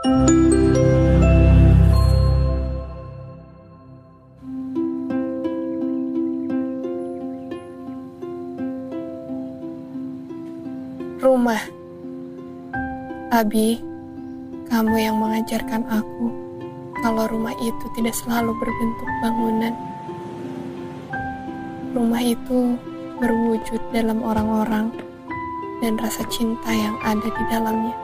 Rumah. Abi, kamu yang mengajarkan aku kalau rumah itu tidak selalu berbentuk bangunan. Rumah itu berwujud dalam orang-orang dan rasa cinta yang ada di dalamnya.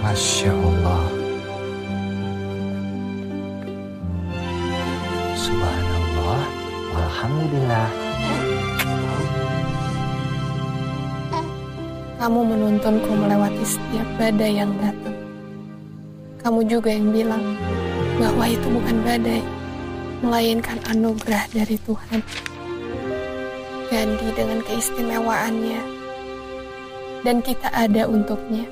Masya Allah. Subhanallah. Alhamdulillah. Kamu menuntunku melewati setiap badai yang datang. Kamu juga yang bilang bahwa itu bukan badai, melainkan anugerah dari Tuhan. Ganti dengan keistimewaannya, dan kita ada untuknya.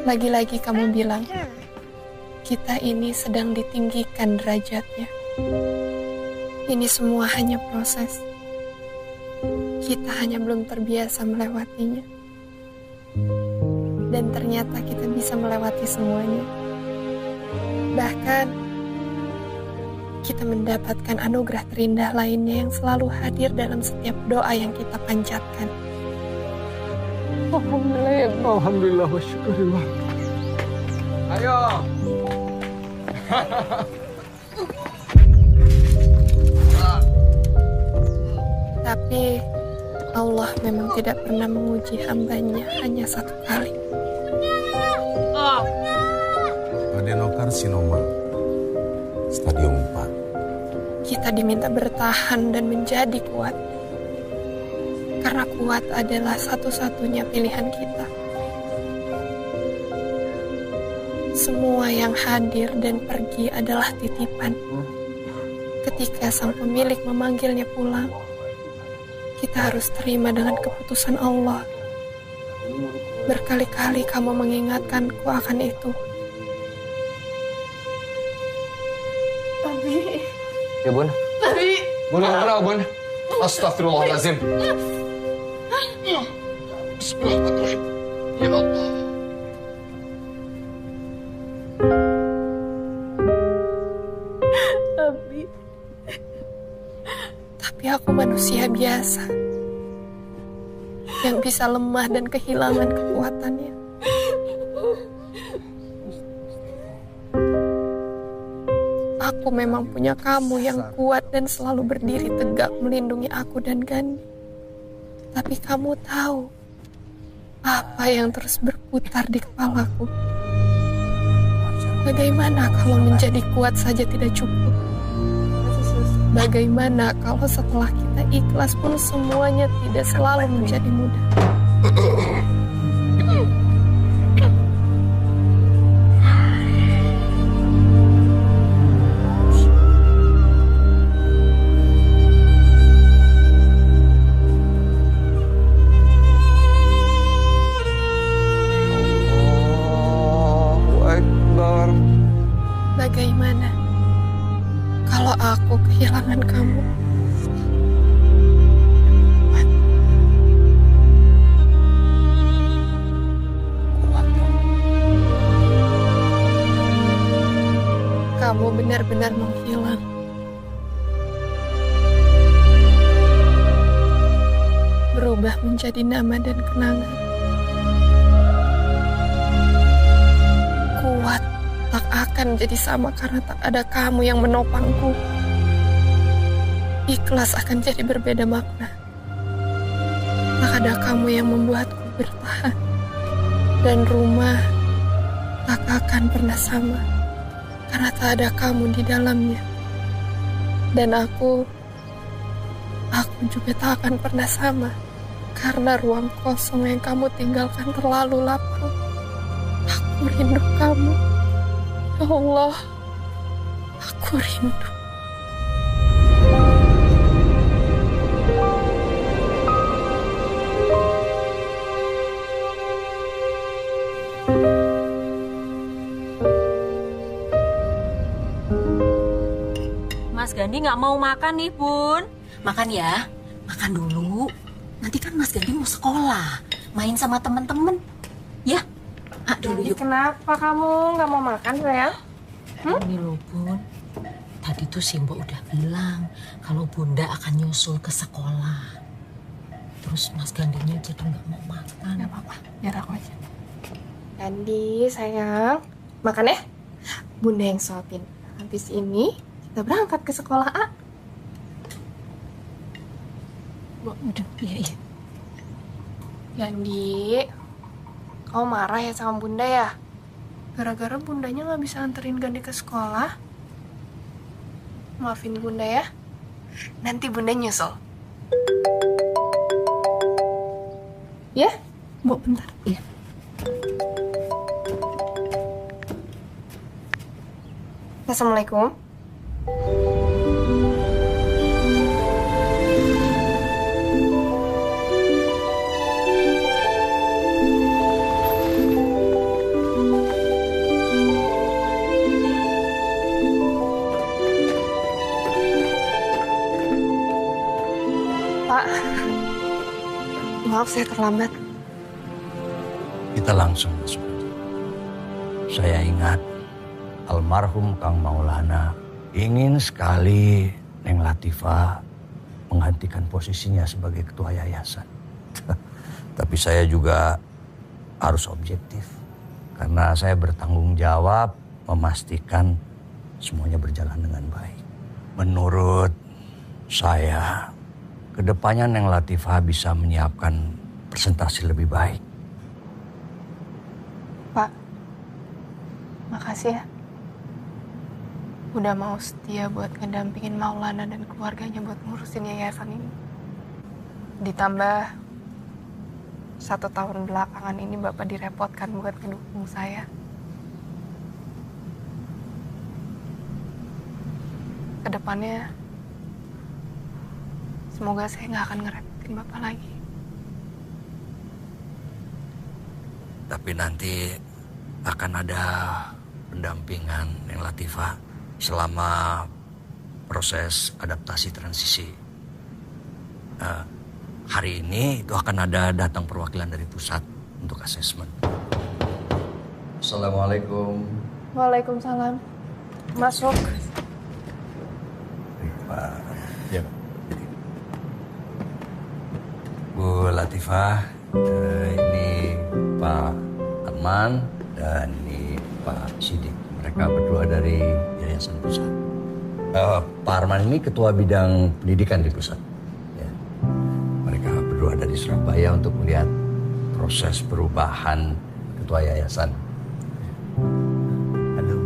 Lagi-lagi kamu bilang, kita ini sedang ditinggikan derajatnya. Ini semua hanya proses. Kita hanya belum terbiasa melewatinya. Dan ternyata kita bisa melewati semuanya. Bahkan, kita mendapatkan anugerah terindah lainnya yang selalu hadir dalam setiap doa yang kita panjatkan. Alhamdulillah ya Allah. Alhamdulillah wa syukurillah. Ayo. Tapi Allah memang tidak pernah menguji hambanya hanya satu kali. Adenokarsinoma stadium 4. Kita diminta bertahan dan menjadi kuat. Karena kuat adalah satu-satunya pilihan kita. Semua yang hadir dan pergi adalah titipan. Ketika sang pemilik memanggilnya pulang, kita harus terima dengan keputusan Allah. Berkali-kali kamu mengingatkanku akan itu. Abi. Ya bun. Abi. Bun, bun. Astagfirullahaladzim. Bismillahirrahmanirrahim. Ya Allah. Abi. Tapi aku manusia biasa yang bisa lemah dan kehilangan kekuatannya. Aku memang punya kamu yang kuat dan selalu berdiri tegak melindungi aku dan Gani. Tapi kamu tahu apa yang terus berputar di kepalaku. Bagaimana kalau menjadi kuat saja tidak cukup? Bagaimana kalau setelah kita ikhlas pun semuanya tidak selalu menjadi mudah? Allahu Akbar. Bagaimana kalau aku kehilangan kamu? Kamu benar-benar menghilang. Berubah menjadi nama dan kenangan. Kuat tak akan menjadi sama karena tak ada kamu yang menopangku. Ikhlas akan jadi berbeda makna. Tak ada kamu yang membuatku bertahan. Dan rumah tak akan pernah sama karena tak ada kamu di dalamnya. Dan aku juga tak akan pernah sama karena ruang kosong yang kamu tinggalkan terlalu lapang. Aku rindu kamu. Ya Allah, aku rindu. Mas Gandhi nggak mau makan nih, Bun. Makan ya, makan dulu. Nanti kan Mas Gandhi mau sekolah, main sama temen-temen. Ya, dulu yuk. Kenapa kamu nggak mau makan, sayang? Ini loh, Bun. Tadi tuh si Mbok udah bilang kalau Bunda akan nyusul ke sekolah. Terus Mas Gandinya jadi nggak mau makan. Nggak apa-apa, biar aku aja. Gandhi, sayang. Makan ya? Bunda yang suapin. Habis ini kita berangkat ke sekolah A. Udah, iya. Gandhi, kamu marah ya sama Bunda ya? Gara-gara Bundanya nggak bisa anterin Gandhi ke sekolah. Maafin Bunda ya. Nanti Bunda nyusul. Ya? Bu, bentar. Iya. Assalamualaikum. Pak, maaf saya terlambat. Kita langsung masuk. Saya ingat almarhum Kang Maulana ingin sekali Neng Latifah menggantikan posisinya sebagai ketua yayasan. Tapi saya juga harus objektif karena saya bertanggung jawab memastikan semuanya berjalan dengan baik. Menurut saya, kedepannya Neng Latifah bisa menyiapkan presentasi lebih baik. Pak, makasih ya. Udah mau setia buat ngedampingin Maulana dan keluarganya buat ngurusin yayasan ini. Ditambah 1 tahun belakangan ini Bapak direpotkan buat ngedukung saya. Kedepannya, semoga saya nggak akan ngerepotin Bapak lagi. Tapi nanti akan ada pendampingan Neng Latifah selama proses adaptasi transisi. Hari ini itu akan ada datang perwakilan dari pusat untuk asesmen. Assalamualaikum. Waalaikumsalam. Masuk. Pak. Ya. Bu Latifah, ini Pak Arman dan ini Pak Sidik. Mereka berdua dari Yayasan Pusat. Pak Arman ini ketua bidang pendidikan di pusat. Ya. Mereka berdua dari Surabaya untuk melihat proses perubahan ketua yayasan. Halo.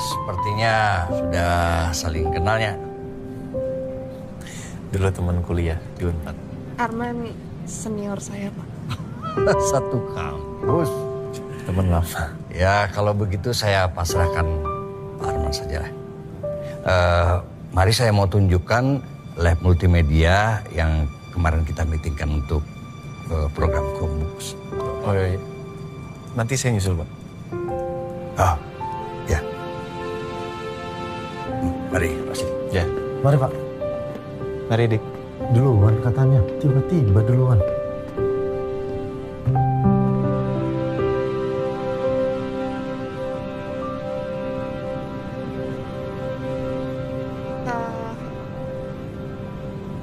Sepertinya sudah saling kenalnya. Dulu teman kuliah di Unpad. Arman senior saya, Pak. Satu kampus. Teman lama. Ya kalau begitu saya pasrahkan Pak Arman saja. Mari saya mau tunjukkan lab multimedia yang kemarin kita meetingkan untuk program Chromebooks. Oh iya. Nanti saya nyusul, Pak. Oh, ya. Mari, Pak Sidik. Ya. Mari Pak. Mari, Dik. Duluan katanya, tiba-tiba duluan.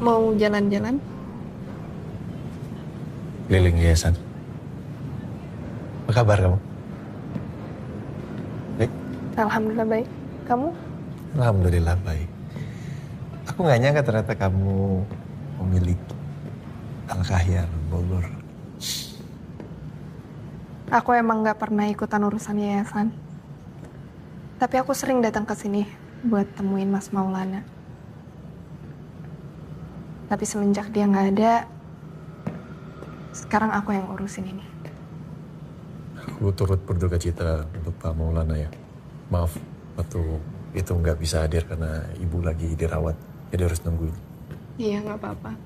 Mau jalan-jalan? Keliling yayasan. Apa kabar kamu? Baik? Alhamdulillah baik. Kamu? Alhamdulillah baik. Aku nggak nyangka ternyata kamu memilih Al-Kahiyar Bogor. Aku emang nggak pernah ikutan urusan yayasan. Tapi aku sering datang ke sini buat temuin Mas Maulana. Tapi semenjak dia nggak ada, sekarang aku yang urusin ini. Aku turut berduka cita untuk Pak Maulana ya. Maaf, waktu itu nggak bisa hadir karena ibu lagi dirawat. Jadi harus nungguin. Iya, nggak apa-apa.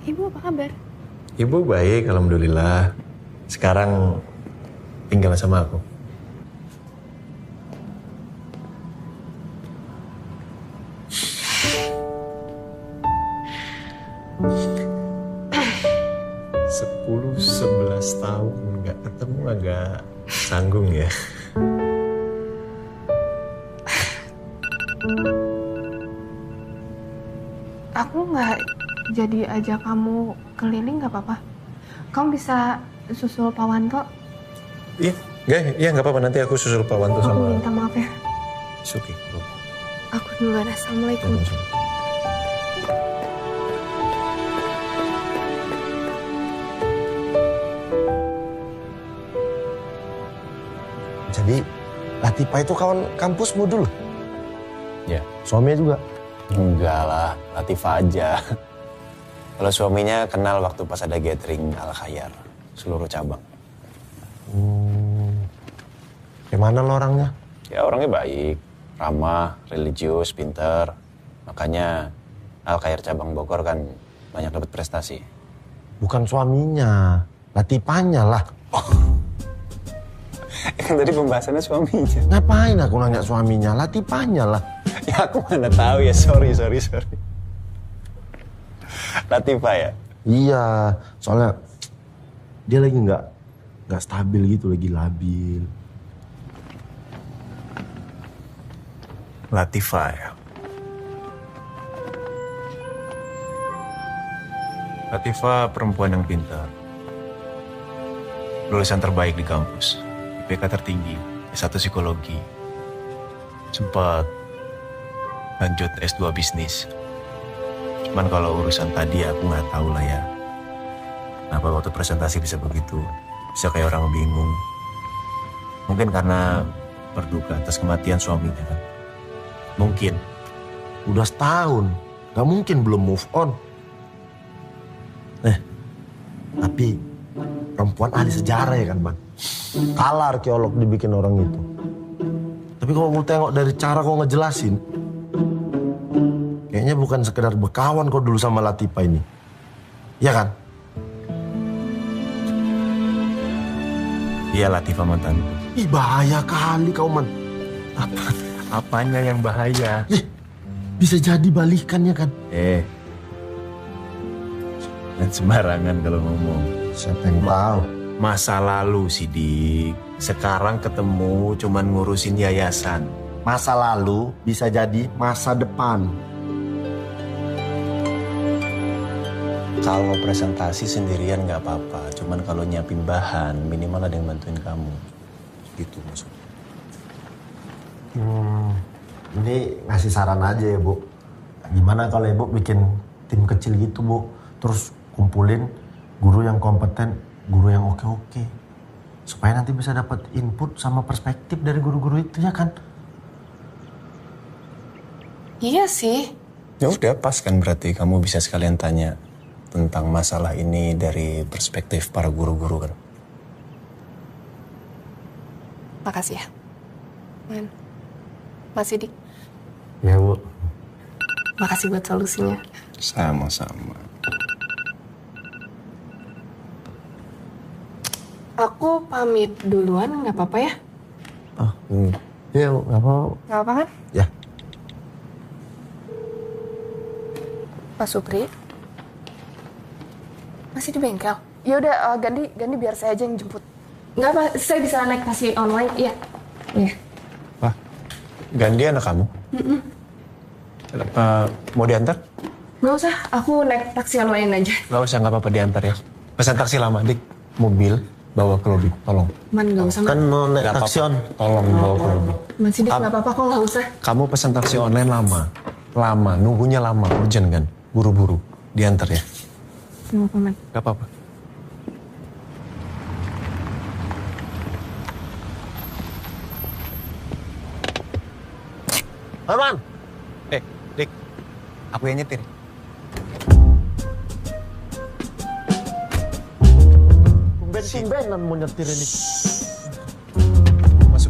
Ibu apa kabar? Ibu baik, alhamdulillah. Sekarang tinggal sama aku. tahun nggak ketemu agak canggung ya. Aku nggak jadi ajak kamu keliling nggak apa-apa. Kamu bisa susul Pak Wanto. Iya nggak apa-apa, nanti aku susul Pak Wanto Aku sama minta maaf ya. Suki. Aku duluan. Assalamualaikum. Jadi Latifah itu kawan kampusmu dulu? Ya. Suaminya juga? Enggak lah, Latifah aja. Kalau suaminya kenal waktu pas ada gathering Al Khayyar, seluruh cabang. Gimana lo orangnya? Ya orangnya baik, ramah, religius, pinter. Makanya Al Khayyar cabang Bogor kan banyak dapat prestasi. Bukan suaminya, Latifahnya lah. Kan tadi pembahasannya suaminya. Ngapain aku nanya suaminya? Latifahnya lah. Ya aku mana tahu ya, sorry. Latifah ya? Iya, soalnya dia lagi nggak stabil gitu, lagi labil. Latifah ya. Latifah perempuan yang pintar. Lulusan terbaik di kampus. IPK tertinggi, S1 psikologi. Sempat lanjut S2 bisnis. Cuman kalau urusan tadi aku nggak tahu lah ya. Kenapa waktu presentasi bisa begitu? Bisa kayak orang bingung. Mungkin karena berduka atas kematian suaminya kan. Mungkin. Udah setahun, gak mungkin belum move on. Tapi perempuan ahli sejarah ya kan Bang. Kalah arkeolog dibikin orang itu. Tapi kalau mau tengok dari cara kau ngejelasin, kayaknya bukan sekedar berkawan kau dulu sama Latifah ini. Iya kan? Iya Latifah mantanku. Ih bahaya kali kau man. Apanya yang bahaya? Bisa jadi balikannya kan? Dan sembarangan kalau ngomong. Siapa yang tahu? Masa lalu Sidik. Sekarang ketemu cuman ngurusin yayasan. Masa lalu bisa jadi masa depan. Kalau presentasi sendirian nggak apa-apa. Cuman kalau nyiapin bahan, minimal ada yang bantuin kamu. Gitu maksudnya. Ini ngasih saran aja ya Bu. Gimana kalau Ibu bikin tim kecil gitu Bu. Terus kumpulin guru yang kompeten, guru yang oke-oke. Supaya nanti bisa dapat input sama perspektif dari guru-guru itu ya kan? Iya sih. Ya udah pas kan berarti kamu bisa sekalian tanya tentang masalah ini dari perspektif para guru-guru kan. Makasih ya. Man. Mas Sidik. Ya Bu. Makasih buat solusinya. Sama-sama. Aku pamit duluan, nggak apa-apa ya? Iya Bu, nggak apa-apa. Nggak apa kan? Ya. Pak Supri. Masih di bengkel? Ya udah ganti biar saya aja yang jemput. Nggak apa, saya bisa naik taksi online. Iya. Iya. Wah, Gandhi anak kamu? Mau diantar? Nggak usah, aku naik taksi online aja. Nggak usah, nggak apa-apa diantar ya. Pesan taksi lama, Dik. Mobil bawa ke lobi, tolong. Man, nggak usah. Kan mau naik Nggak taksi apa-apa. Tolong bawa ke lobi. Man Sidik, nggak apa-apa kok, nggak usah. Kamu pesan taksi online lama, nunggunya lama, urgent kan? Buru-buru, diantar ya. Nggak apa-apa, Man. Nggak apa-apa. Herman! Dik, aku yang nyetir. Tumben-tumbenan mau nyetir ini. Masuk.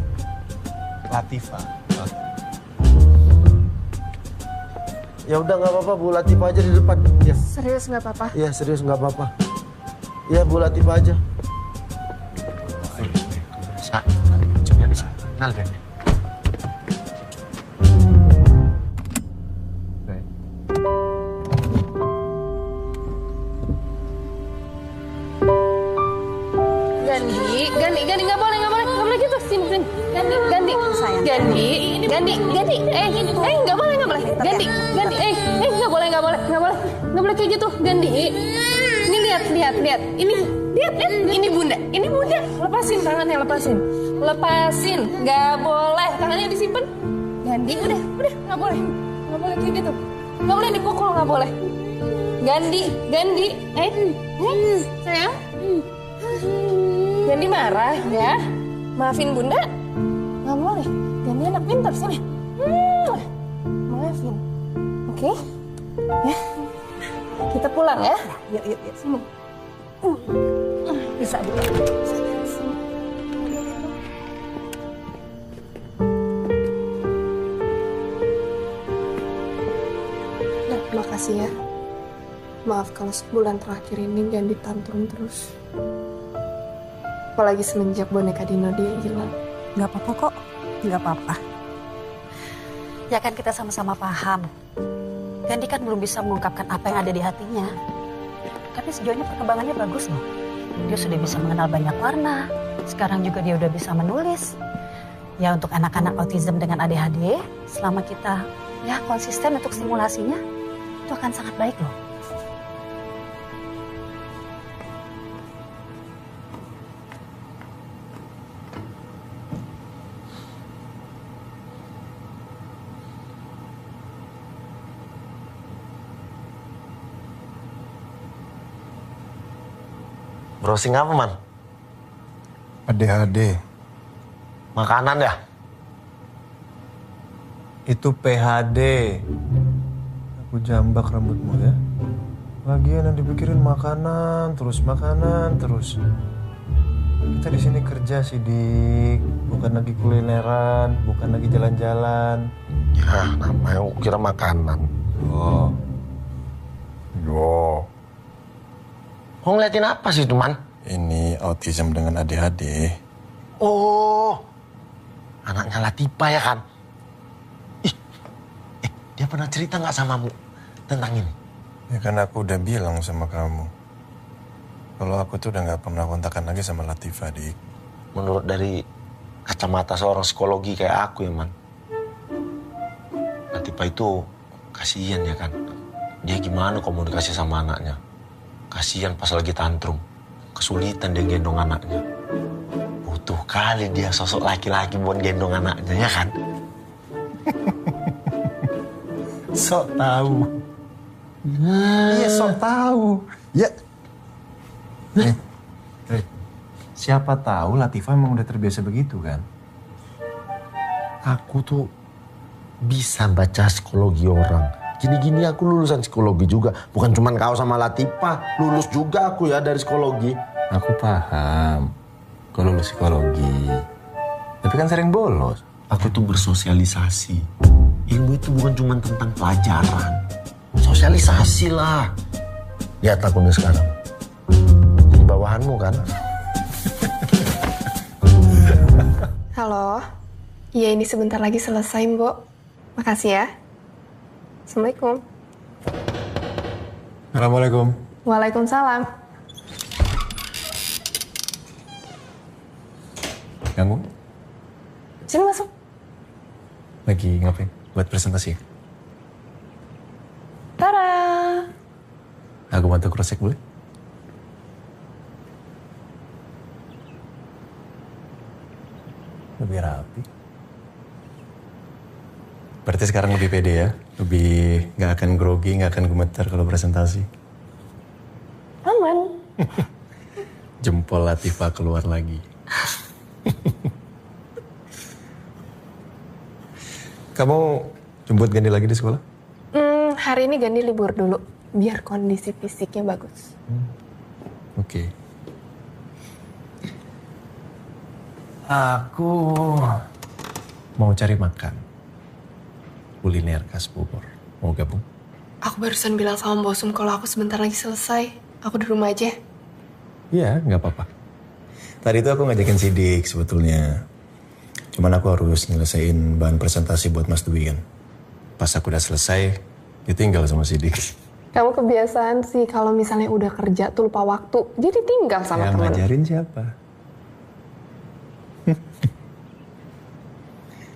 Latifah. Ya udah nggak apa-apa Bu Latifah aja di depan. Ya. Serius nggak apa-apa? Iya serius nggak apa-apa. Iya Bu Latifah aja. Kenal kan? Ganti. Nggak boleh. Ganti. Nggak boleh kayak gitu. Ganti. Ini lihat. Ini bunda. Lepasin tangannya, lepasin. Nggak boleh, tangannya disimpan. Ganti, udah, nggak boleh kayak gitu. Nggak boleh dipukul, nggak boleh. Ganti. Sayang. Ganti marah ya. Maafin bunda. Nggak boleh. Ganti anak pintar sini. Maafin. Oke? Ya. Kita pulang ya. Yuk. Sini. Bisa dulu. Nah, makasih ya. Maaf kalau sebulan terakhir ini Gandhi tantrum terus. Apalagi semenjak boneka Dino dia hilang. Gak apa-apa kok, gak apa-apa. Ya kan kita sama-sama paham. Gandhi kan belum bisa mengungkapkan apa yang ada di hatinya. Tapi sejauh ini perkembangannya bagus loh. Dia sudah bisa mengenal banyak warna. Sekarang juga dia udah bisa menulis. Ya untuk anak-anak autism dengan ADHD, selama kita ya konsisten untuk stimulasinya, itu akan sangat baik loh. Browsing apa, Man? ADHD. Makanan ya? Itu PHD. Aku jambak rambutmu ya. Lagian yang dipikirin makanan terus. Kita di sini kerja sih, Dik. Bukan lagi kulineran, bukan lagi jalan-jalan. Ya, namanya kira makanan. Yo. Kok ngeliatin apa sih, teman? Ini autism dengan ADHD. Oh, anaknya Latifah ya kan? Dia pernah cerita nggak samamu tentang ini? Ya kan aku udah bilang sama kamu. Kalau aku tuh udah nggak pernah kontakan lagi sama Latifah, Dik. Menurut dari kacamata seorang psikologi kayak aku ya, Man. Latifah itu kasihan ya kan? Dia gimana komunikasi sama anaknya? Kasihan pas lagi tantrum. Kesulitan dia gendong anaknya. Butuh kali dia sosok laki-laki buat gendong anaknya, ya kan? Sok tahu. Iya, sok tahu. Ya. Siapa tahu Latifah emang udah terbiasa begitu kan? Aku tuh bisa baca psikologi orang. Gini-gini aku lulusan psikologi juga. Bukan cuma kau sama Latifah. Lulus juga aku ya dari psikologi. Aku paham. Kau lulus psikologi. Tapi kan sering bolos. Aku tuh bersosialisasi. Ilmu itu bukan cuma tentang pelajaran. Sosialisasi lah. Lihat aku nih sekarang. Jadi bawahanmu kan? Halo. Iya, ini sebentar lagi selesai, Mbok. Makasih ya. Assalamualaikum. Assalamualaikum. Waalaikumsalam. Ganggu? Sini masuk. Lagi ngapain? Buat presentasi? Tara. Aku bantu cross-check boleh? Lebih rapi. Berarti sekarang lebih pede ya? Lebih gak akan grogi, gak akan gemetar kalau presentasi? Aman. Jempol Latifah keluar lagi. Kamu jemput Gandhi lagi di sekolah? Hari ini Gandhi libur dulu, biar kondisi fisiknya bagus. Oke. Aku mau cari makan. Kuliner khas Bogor. Mau gabung? Aku barusan bilang sama bosum kalau aku sebentar lagi selesai. Aku di rumah aja. Iya, nggak apa-apa. Tadi itu aku ngajakin Sidik sebetulnya. Cuman aku harus nyelesain bahan presentasi buat Mas Dwi kan. Pas aku udah selesai, ditinggal sama Sidik. Kamu kebiasaan sih kalau misalnya udah kerja tuh lupa waktu. Jadi tinggal sama teman. Yang ngajarin siapa?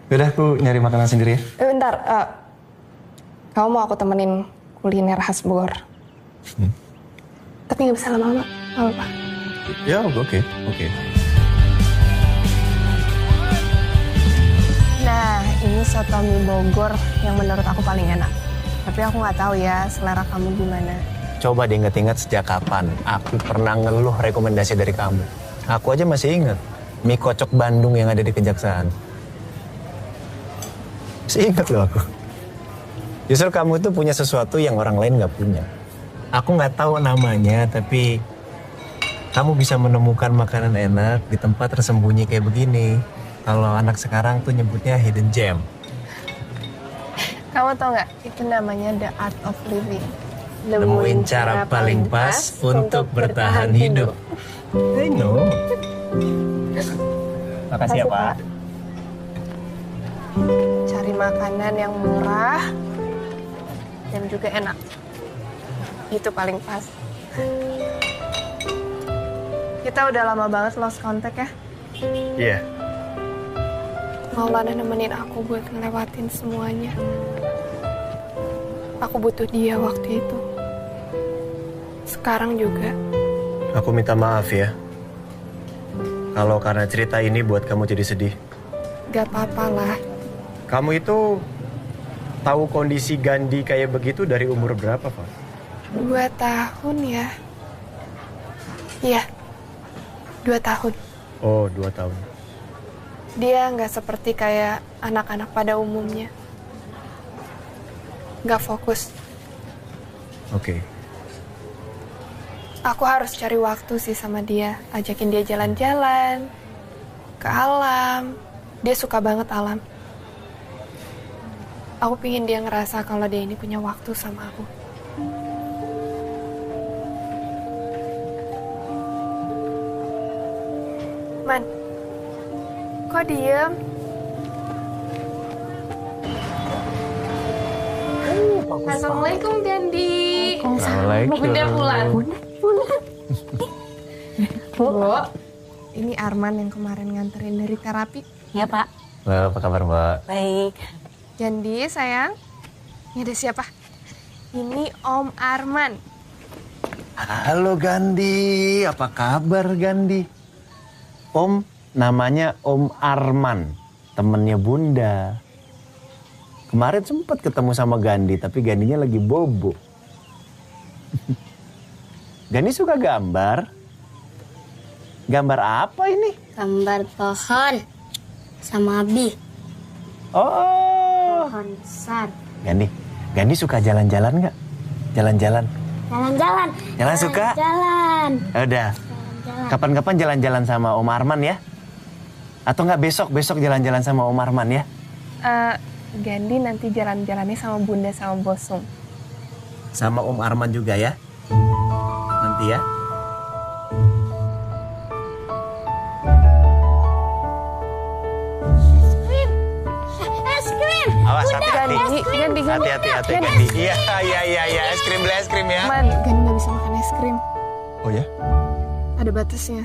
Yaudah, aku nyari makanan sendiri ya. Bentar, kamu mau aku temenin kuliner khas Bogor? Tapi nggak bisa lama-lama, nggak apa-apa. Ya, oke. Nah, ini soto mie Bogor yang menurut aku paling enak. Tapi aku nggak tahu ya selera kamu gimana. Coba diingat-ingat sejak kapan aku pernah ngeluh rekomendasi dari kamu. Aku aja masih ingat mie kocok Bandung yang ada di Kejaksaan. Masih ingat loh aku. Justru kamu tuh punya sesuatu yang orang lain nggak punya. Aku nggak tahu namanya, tapi kamu bisa menemukan makanan enak di tempat tersembunyi kayak begini. Kalau anak sekarang tuh nyebutnya hidden gem. Kamu tau nggak? Itu namanya the art of living. Nemuin cara paling pas untuk bertahan hidup. I know. Makasih ya, Pak. Cari makanan yang murah dan juga enak. Itu paling pas. Kita udah lama banget lost contact ya. Iya. Maulana nemenin aku buat ngelewatin semuanya. Aku butuh dia waktu itu. Sekarang juga. Aku minta maaf ya. Kalau karena cerita ini buat kamu jadi sedih. Gak apa-apa lah. Kamu itu tahu kondisi Gandhi kayak begitu dari umur berapa, Pak? 2 tahun ya. Iya, 2 tahun. Oh, 2 tahun. Dia nggak seperti kayak anak-anak pada umumnya. Nggak fokus. Oke. Aku harus cari waktu sih sama dia. Ajakin dia jalan-jalan ke alam. Dia suka banget alam. Aku pingin dia ngerasa kalau dia ini punya waktu sama aku. Man, kok diem? Assalamualaikum, Gandhi. Assalamualaikum. Bunda pulang. Bu, ini Arman yang kemarin nganterin dari terapi. Ya, Pak. Apa kabar, Mbak? Baik. Gandhi, sayang. Ini ada siapa? Ini Om Arman. Halo Gandhi, apa kabar Gandhi? Om, namanya Om Arman, temennya Bunda. Kemarin sempat ketemu sama Gandhi, tapi Gandhinya lagi bobo. Gandhi suka gambar. Gambar apa ini? Gambar pohon sama Abi. Oh, Pohon besar. Gandhi suka jalan-jalan nggak? Jalan-jalan. Jalan-jalan. Jalan suka? Jalan. Udah. Kapan-kapan jalan-jalan sama Om Arman ya? Atau nggak besok jalan-jalan sama Om Arman ya? Gandhi nanti jalan-jalannya sama Bunda sama Bosum. Sama Om Arman juga ya? Nanti ya? Es krim. Awas, hati-hati. Gandhi. Hati-hati, Gandhi. Iya. Es krim, beli es krim ya. Man, Gandhi nggak bisa makan es krim. Oh ya? Ada batasnya.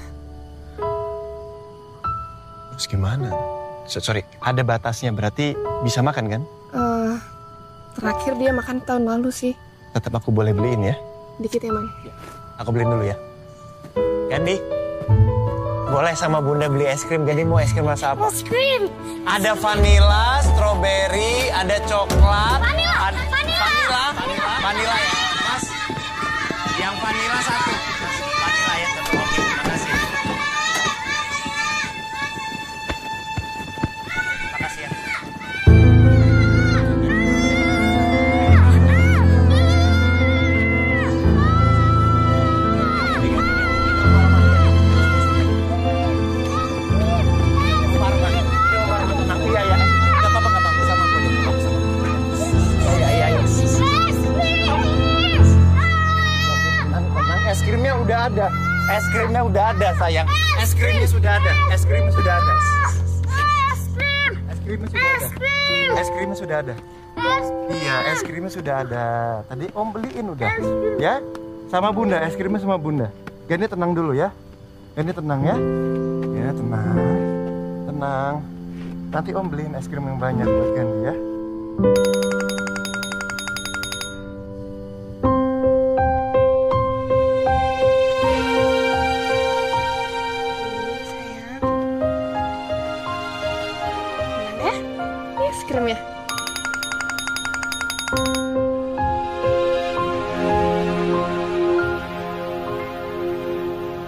Terus gimana? Sorry, ada batasnya, berarti bisa makan kan? Terakhir dia makan tahun lalu sih. Tetap aku boleh beliin ya? Dikit ya, Man. Aku beliin dulu ya. Gandhi, boleh sama Bunda beli es krim. Gandhi mau es krim rasa apa? Es krim. Ada vanila, stroberi, ada coklat. Vanila ya, Mas. Yang vanila 1. Vanila ya, 1. Oke, makasih. Makasih ya. Es krimnya udah ada, sayang. Es krimnya sudah ada. Es krimnya sudah ada. Iya, es krimnya sudah ada. Tadi Om beliin udah. Ya? Sama Bunda, es krimnya sama Bunda. Gandhi tenang dulu ya. Gandhi tenang ya. Ya, tenang. Nanti Om beliin es krim yang banyak buat Gandhi ya. Krimnya.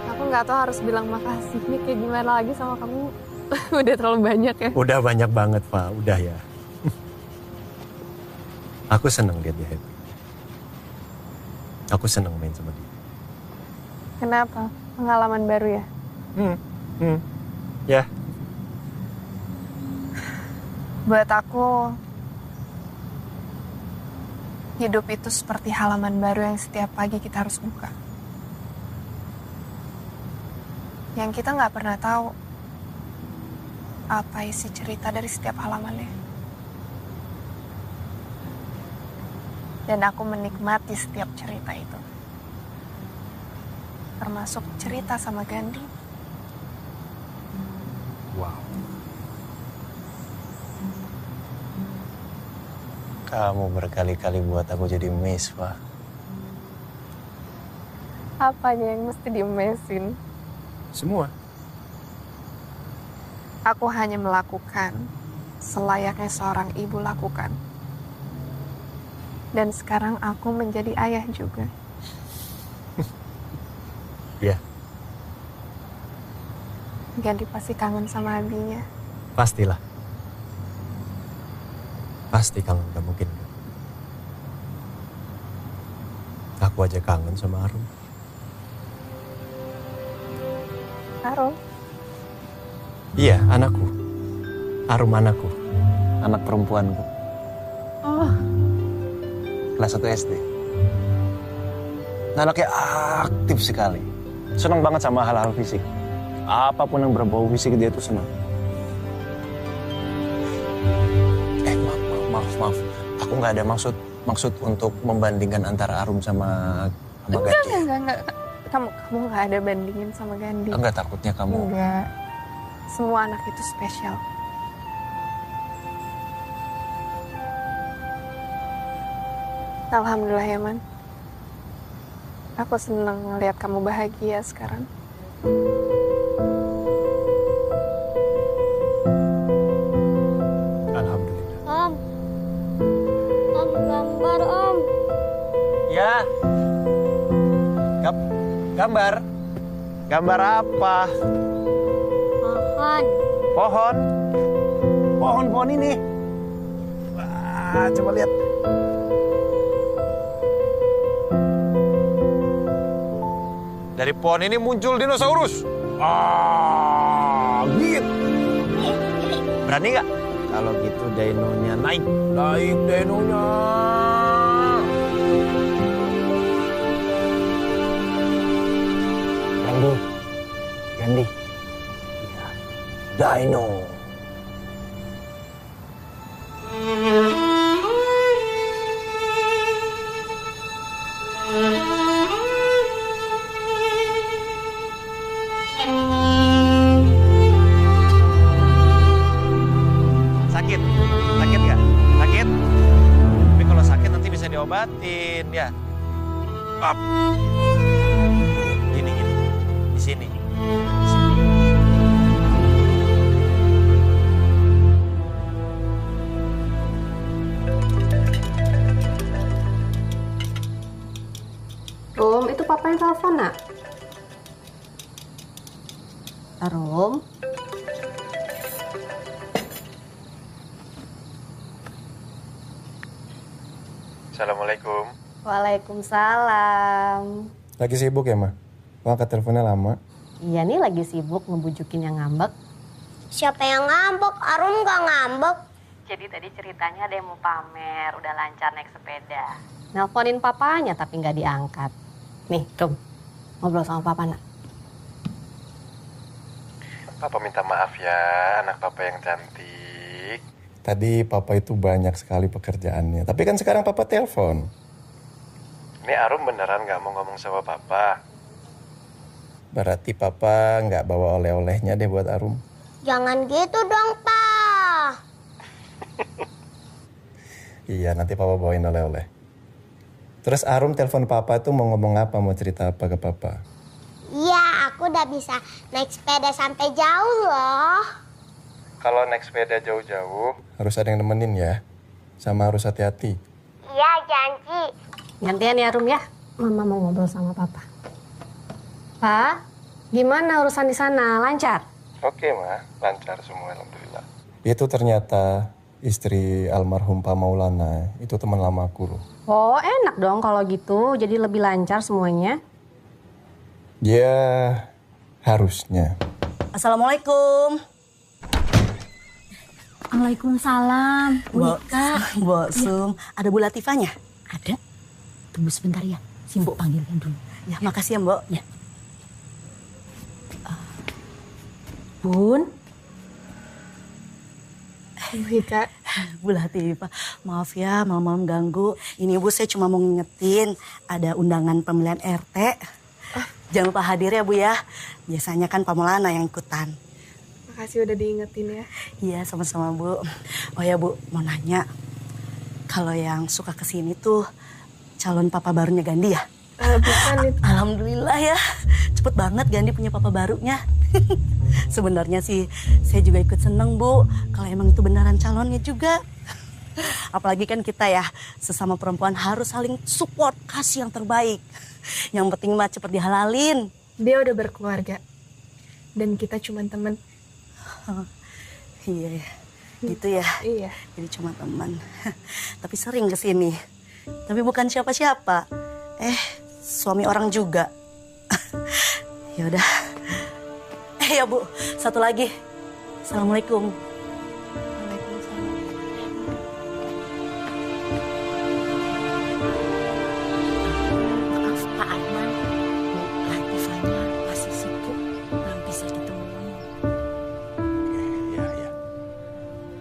Aku nggak tahu harus bilang makasih nih kayak gimana lagi sama kamu. Udah terlalu banyak ya. Udah banyak banget, Pak. Udah ya. Aku seneng lihat dia happy. Aku seneng main sama dia. Kenapa? Pengalaman baru ya? Ya. Buat aku, hidup itu seperti halaman baru yang setiap pagi kita harus buka. Yang kita nggak pernah tahu apa isi cerita dari setiap halamannya. Dan aku menikmati setiap cerita itu. Termasuk cerita sama Gandhi. Wow. Kamu berkali-kali buat aku jadi miss, Pak. Apanya yang mesti diemesin? Semua. Aku hanya melakukan selayaknya seorang ibu lakukan. Dan sekarang aku menjadi ayah juga. Ya. Gandhi pasti kangen sama abinya. Pastilah. Pasti kangen, gak mungkin. Aku aja kangen sama Arum. Arum? Iya, anakku. Arum anakku. Anak perempuanku. Oh. Kelas 1 SD. Anaknya aktif sekali. Senang banget sama hal-hal fisik. Apapun yang berbau fisik dia tuh senang. Maaf. Aku nggak ada maksud untuk membandingkan antara Arum sama Gandhi. Enggak. Kamu nggak ada bandingin sama Gandhi. Enggak, takutnya kamu. Enggak. Semua anak itu spesial. Alhamdulillah ya, Man. Aku senang ngeliat kamu bahagia sekarang. Om, gambar Om. Ya. Gambar. Gambar apa? Pohon. Pohon. Pohon ini. Wah, coba lihat. Dari pohon ini muncul dinosaurus. Gitu. Berani nggak? Kalau gitu dinonya naik. Naik dinonya. Gandhi. Ya. Dino. Sakit nggak? Sakit? Tapi kalau sakit nanti bisa diobatin ya. Up. Gini. Di sini. Rum, itu papa yang telepon, nak. Rum. Assalamualaikum. Waalaikumsalam. Lagi sibuk ya, Ma? Kok angkat teleponnya lama? Iya nih lagi sibuk ngebujukin yang ngambek. Siapa yang ngambek? Arum gak ngambek. Jadi tadi ceritanya ada yang mau pamer, udah lancar naik sepeda. Nelponin papanya tapi nggak diangkat. Nih, Rum, ngobrol sama papa, nak. Papa minta maaf ya, anak papa yang cantik. Tadi papa itu banyak sekali pekerjaannya. Tapi kan sekarang papa telepon. Ini Arum beneran nggak mau ngomong sama papa? Berarti papa nggak bawa oleh-olehnya deh buat Arum. Jangan gitu dong, Pak. Iya, nanti papa bawain oleh-oleh. Terus Arum telepon papa tuh mau ngomong apa, mau cerita apa ke papa? Iya, aku udah bisa naik sepeda sampai jauh loh. Kalau naik sepeda jauh-jauh, harus ada yang nemenin ya. Sama harus hati-hati. Iya, janji. Gantian ya, Rum ya. Mama mau ngobrol sama papa. Pak, gimana urusan di sana? Lancar? Oke, Ma. Lancar semua, alhamdulillah. Itu ternyata istri almarhum Pak Maulana. Itu teman lama aku loh. Oh, enak dong kalau gitu. Jadi lebih lancar semuanya. Ya, harusnya. Assalamualaikum. Waalaikumsalam. Bu Sum, ada Bu Latifahnya? Ada. Tunggu sebentar ya. Si Mbok panggilkan dulu. Ya, makasih ya, Mbok. Ya. Bun. Kak. Bu Latifah, maaf ya malam-malam ganggu. Ini Bu, saya cuma mau ngingetin ada undangan pemilihan RT. Jangan lupa hadir ya Bu ya. Biasanya kan Pak Maulana yang ikutan. Makasih udah diingetin ya. Iya, sama-sama Bu. Oh ya Bu, mau nanya. Kalau yang suka kesini tuh calon papa barunya Gandhi ya? Bukan itu. Alhamdulillah ya. Cepet banget Gandhi punya papa barunya. Sebenarnya sih saya juga ikut seneng Bu. Kalau emang itu beneran calonnya juga. Apalagi kan kita ya sesama perempuan harus saling support, kasih yang terbaik. Yang penting mah cepet dihalalin. Dia udah berkeluarga. Dan kita cuma teman. Iya, gitu ya. Iya. Jadi cuma teman. Tapi sering kesini. Tapi bukan siapa-siapa. Suami orang juga. Ya udah. Ya Bu, satu lagi. Assalamualaikum. Maaf Pak Arman, Bu Latifahnya masih sibuk, belum bisa ditemui. Iya.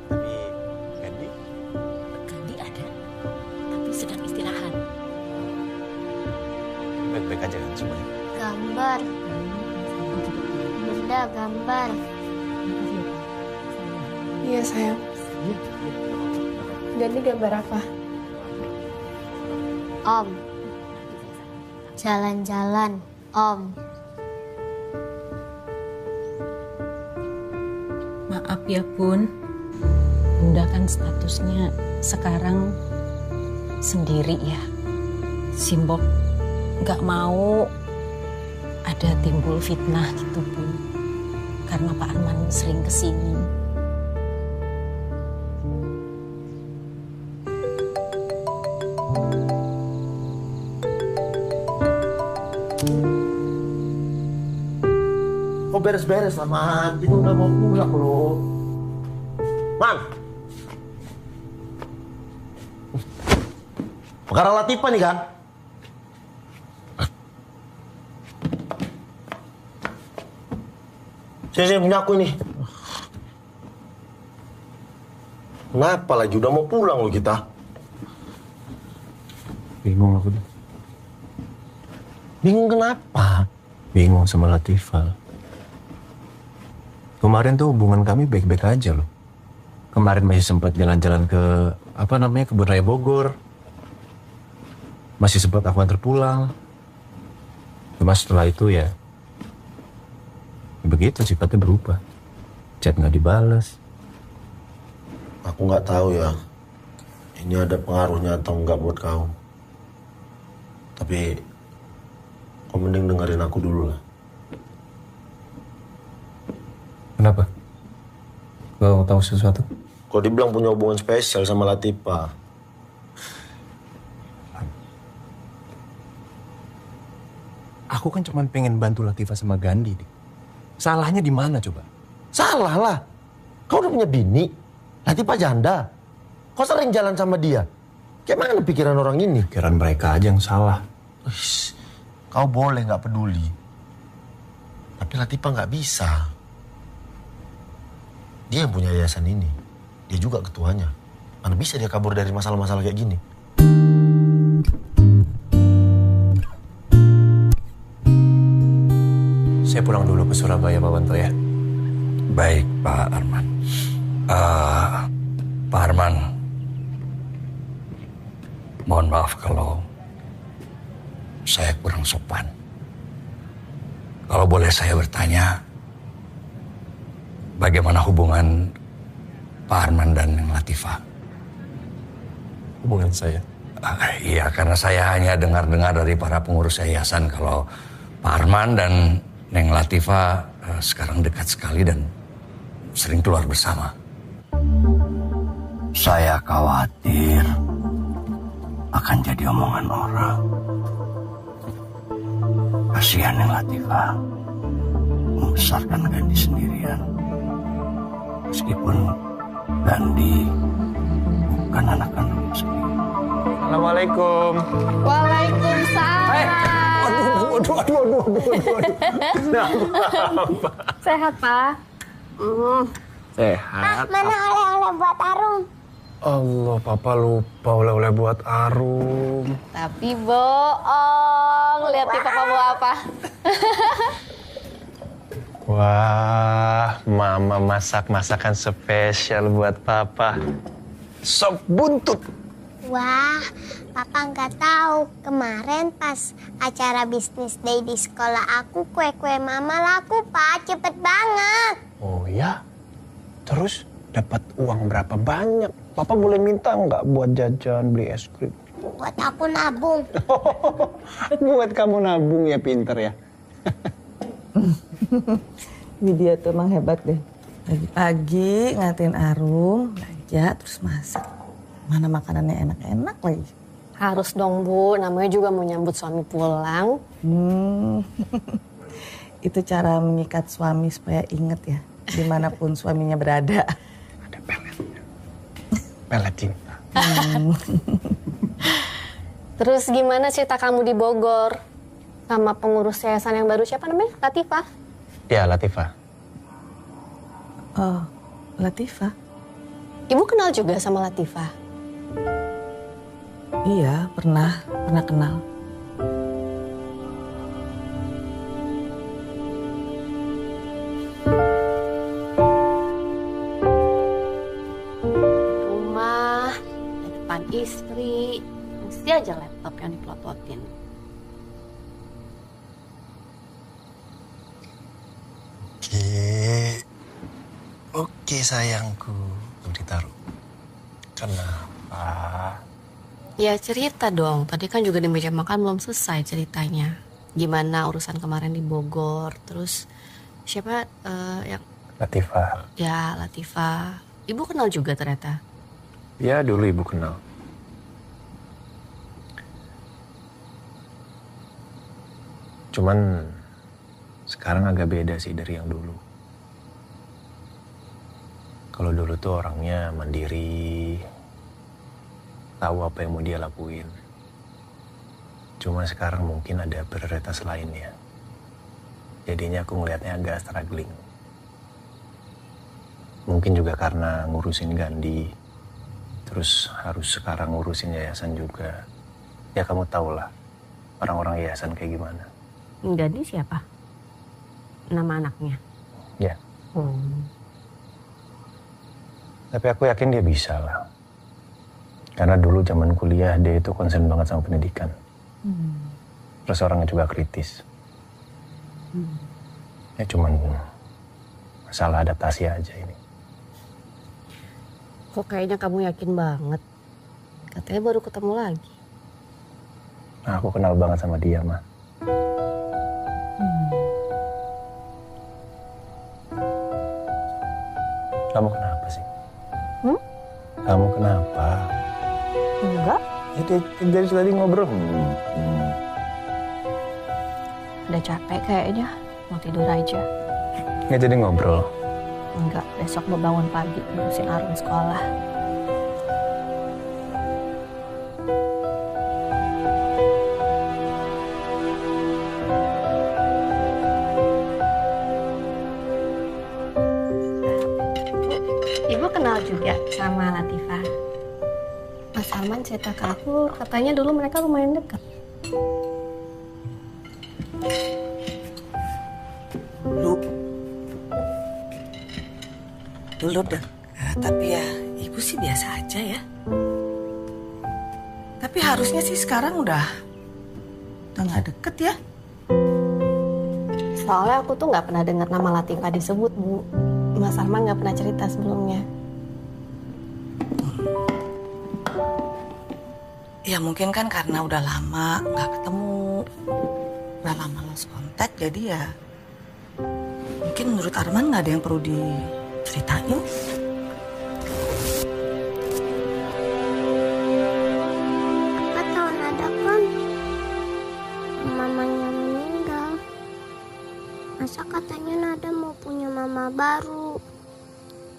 Tapi Gandhi? Gandhi ada, tapi sedang istirahat. Baik-baik aja kan semuanya? Gambar. Bunda, gambar. Iya sayang. Ganti gambar apa? Om. Jalan-jalan, Om. Maaf ya Bun, Bunda kan statusnya sekarang sendiri ya. Simbok gak mau ada timbul fitnah gitu Bun. Karena Pak Arman sering kesini. Kok beres-beres lah, Man? Kita udah mau pulang loh. Man! Perkara Latifah nih kan? Saya punya aku ini. Kenapa lagi? Udah mau pulang loh kita. Bingung aku deh. Bingung kenapa? Bingung sama Latifah. Kemarin tuh hubungan kami baik-baik aja loh. Kemarin masih sempat jalan-jalan ke Kebun Raya Bogor. Masih sempat aku antar pulang. Cuma setelah itu ya begitu sifatnya berubah. Chat nggak dibales. Aku nggak tahu ya. Ini ada pengaruhnya atau enggak buat kau. Tapi kau mending dengerin aku dulu lah. Kenapa? Kau tahu sesuatu? Kau dibilang punya hubungan spesial sama Latifah. Aku kan cuma pengen bantu Latifah sama Gandhi. Salahnya di mana coba? Salah lah. Kau udah punya bini. Latifah janda. Kau sering jalan sama dia. Kayak mana pikiran orang ini? Pikiran mereka aja yang salah. Kau boleh nggak peduli. Tapi Latifah nggak bisa. Dia yang punya yayasan ini. Dia juga ketuanya. Mana bisa dia kabur dari masalah-masalah kayak gini? Saya pulang dulu ke Surabaya, Pak Wanto ya. Baik, Pak Arman. Pak Arman Arman, mohon maaf kalau saya kurang sopan. Kalau boleh saya bertanya, bagaimana hubungan Pak Arman dan Neng Latifah? Hubungan saya? Iya, karena saya hanya dengar-dengar dari para pengurus yayasan kalau Pak Arman dan Neng Latifah sekarang dekat sekali dan sering keluar bersama. Saya khawatir akan jadi omongan orang. Kasihan Neng Latifah membesarkan Gandhi sendirian. Meskipun Gandhi bukan anak kandung sendiri. Assalamualaikum. Waalaikumsalam. Aduh. Sehat, Pak? Sehat. Mana oleh-oleh buat Arum? Allah, Papa lupa oleh-oleh buat Arum. Tapi bohong. Lihat nih Papa bawa apa. Wah, Mama masak masakan spesial buat Papa. Sop buntut. Wah, Papa nggak tahu. Kemarin pas acara bisnis day di sekolah aku, kue-kue Mama laku, Pak. Cepet banget. Oh ya? Terus dapat uang berapa banyak? Papa boleh minta nggak buat jajan, beli es krim? Buat aku nabung. Buat kamu nabung ya, pinter ya. Widya tuh emang hebat deh. Pagi-pagi ngatin Arum, belanja terus masak. Mana makanannya enak-enak lagi. Harus dong, Bu. Namanya juga mau nyambut suami pulang. Itu cara mengikat suami supaya inget ya, dimanapun suaminya berada. Ada peletnya. Pelet cinta. Terus gimana cerita kamu di Bogor? Sama pengurus yayasan yang baru, siapa namanya? Latifah? Ya, Latifah. Oh, Latifah? Ibu kenal juga sama Latifah? Iya, pernah kenal. Rumah, di depan istri, mesti aja laptop yang diplototin. Oke sayangku, ditaruh. Kenapa? Ya cerita dong, tadi kan juga di meja makan belum selesai ceritanya. Gimana urusan kemarin di Bogor, terus siapa yang... Latifah. Ya, Latifah. Ibu kenal juga ternyata? Ya, dulu ibu kenal. Cuman sekarang agak beda sih dari yang dulu. Kalau dulu tuh orangnya mandiri, tahu apa yang mau dia lakuin. Cuma sekarang mungkin ada prioritas lainnya. Jadinya aku ngelihatnya agak struggling. Mungkin juga karena ngurusin Gandhi, terus harus sekarang ngurusin yayasan juga. Ya kamu tau lah, orang-orang yayasan kayak gimana. Gandhi siapa? Nama anaknya? Ya. Tapi aku yakin dia bisa lah. Karena dulu zaman kuliah dia itu concern banget sama pendidikan. Terus orangnya juga kritis. Ya cuman masalah adaptasi aja ini. Kok kayaknya kamu yakin banget? Katanya baru ketemu lagi. Nah, aku kenal banget sama dia, Ma. Kamu kenapa sih? Kamu kenapa? Enggak. Ya dari tadi ngobrol. Udah capek kayaknya, mau tidur aja. Nggak jadi ngobrol? Enggak, besok mau bangun pagi ngurusin Arum sekolah. Ibu kenal juga sama Latifah. Mas Arman cerita ke aku, katanya dulu mereka lumayan dekat. Dulu deh. Tapi ya ibu Ibu sih biasa aja ya. Tapi harusnya sih sekarang udah nggak deket ya. Soalnya aku tuh nggak pernah dengar nama Latifah disebut, Bu. Mas Arman nggak pernah cerita sebelumnya. Ya mungkin kan karena udah lama nggak ketemu, udah lama lost kontak, jadi ya mungkin menurut Arman nggak ada yang perlu diceritain. Kakak tahu Nada kan mamanya meninggal. Masa katanya Nada mau punya mama baru.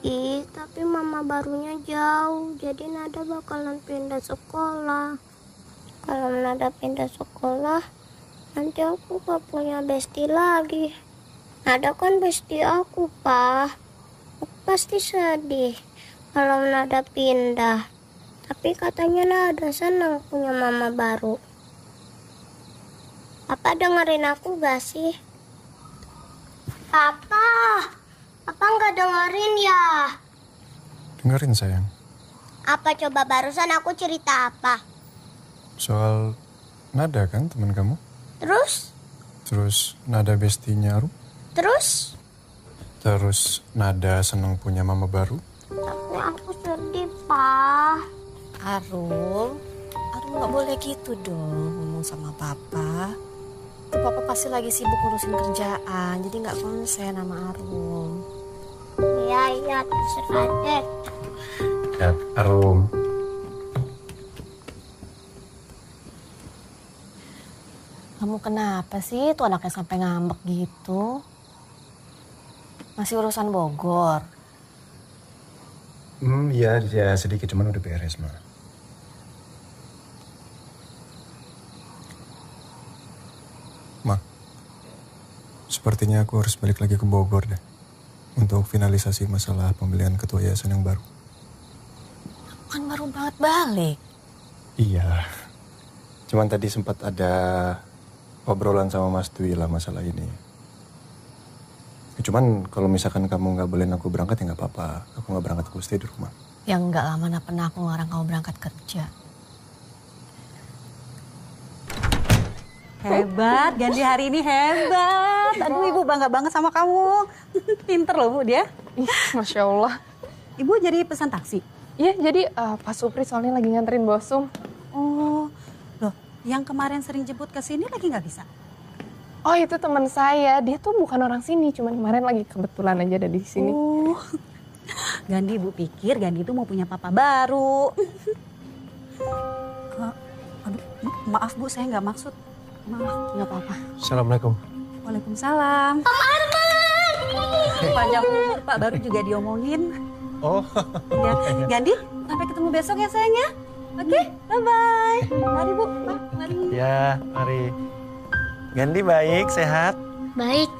Ih, tapi mama barunya jauh, jadi Nada bakalan pindah sekolah. Kalau Nada pindah sekolah, nanti aku gak punya bestie lagi. Nada kan bestie aku, Pak. Aku pasti sedih kalau Nada pindah. Tapi katanya Nada senang punya mama baru. Papa dengerin aku gak sih? Papa! Papa nggak dengerin ya? Dengerin sayang. Apa coba barusan aku cerita apa? Soal Nada kan teman kamu? Terus? Terus Nada bestinya Arum? Terus? Terus Nada senang punya mama baru? Tapi aku sedih, Pak. Arum nggak boleh gitu dong ngomong sama Papa. Tuh Papa pasti lagi sibuk ngurusin kerjaan, jadi nggak konsen sama Arum. Iya, terserah deh. Ya, Arum. Kamu kenapa sih tuh anaknya sampai ngambek gitu? Masih urusan Bogor? Iya, ya sedikit cuman udah beres, Ma. Ma, sepertinya aku harus balik lagi ke Bogor deh. Untuk finalisasi masalah pembelian ketua yayasan yang baru. Kan baru banget balik. Iya. Cuman tadi sempat ada obrolan sama Mas Dwi lah masalah ini. Cuman kalau misalkan kamu nggak bolehin aku berangkat ya nggak apa-apa. Aku nggak berangkat, aku stay di rumah. Ya enggak lah, mana pernah aku ngelarang kamu berangkat kerja. Hebat, Gandhi hari ini hebat. Aduh, Ibu bangga banget sama kamu. Pinter loh, Bu, dia. Masya Allah. Ibu jadi pesan taksi? Iya, jadi Pak Supri soalnya lagi nganterin Bosum. Oh, loh, yang kemarin sering jemput ke sini lagi nggak bisa? Oh, itu teman saya. Dia tuh bukan orang sini, cuman kemarin lagi kebetulan aja ada di sini. Oh, Gandhi, Ibu pikir Gandhi itu mau punya papa baru. Aduh, maaf Bu, saya nggak maksud. Maaf, nggak apa-apa. Assalamualaikum. Waalaikumsalam. Pak Arman! Panjang umur Pak, baru juga diomongin. Oh. Ya, Gandhi, sampai ketemu besok ya sayang ya. Oke, bye-bye. Mari Bu, Pak, mari. Ya, mari. Gandhi baik, sehat? Baik.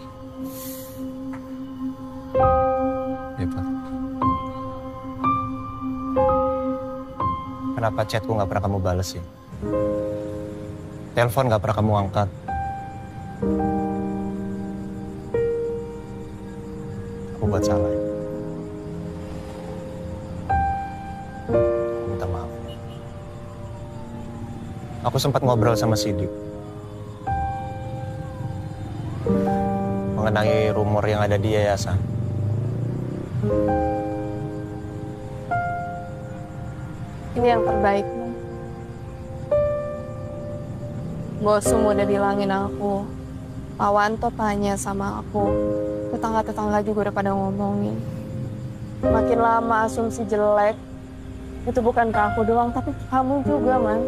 Ya, Pak. Kenapa chatku nggak pernah kamu bales sih? Telepon nggak pernah kamu angkat. Aku buat salah. Aku minta maaf. Aku sempat ngobrol sama Sidik mengenai rumor yang ada di yayasan. Ini yang terbaik, Mam. Bosum udah bilangin aku. Pak Wanto tanya sama aku. Tetangga-tetangga juga udah pada ngomongin. Makin lama asumsi jelek. Itu bukan ke aku doang, tapi ke kamu juga, Man.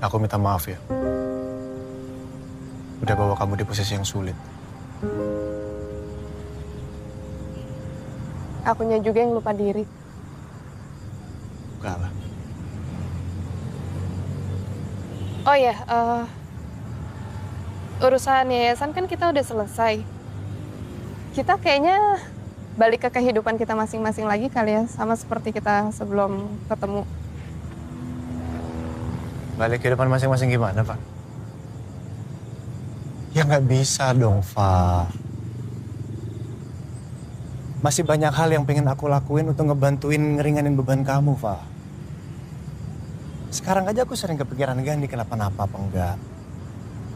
Aku minta maaf ya. Udah bawa kamu di posisi yang sulit. Akunya juga yang lupa diri. Enggak lah. Oh ya, urusan yayasan kan kita udah selesai. Kita kayaknya balik ke kehidupan kita masing-masing lagi kali ya, sama seperti kita sebelum ketemu. Balik kehidupan masing-masing gimana, Pak? Ya nggak bisa dong, Fa. Masih banyak hal yang pengen aku lakuin untuk ngebantuin ngeringanin beban kamu, Fa. Sekarang aja aku sering kepikiran Gandhi kenapa-napa apa enggak.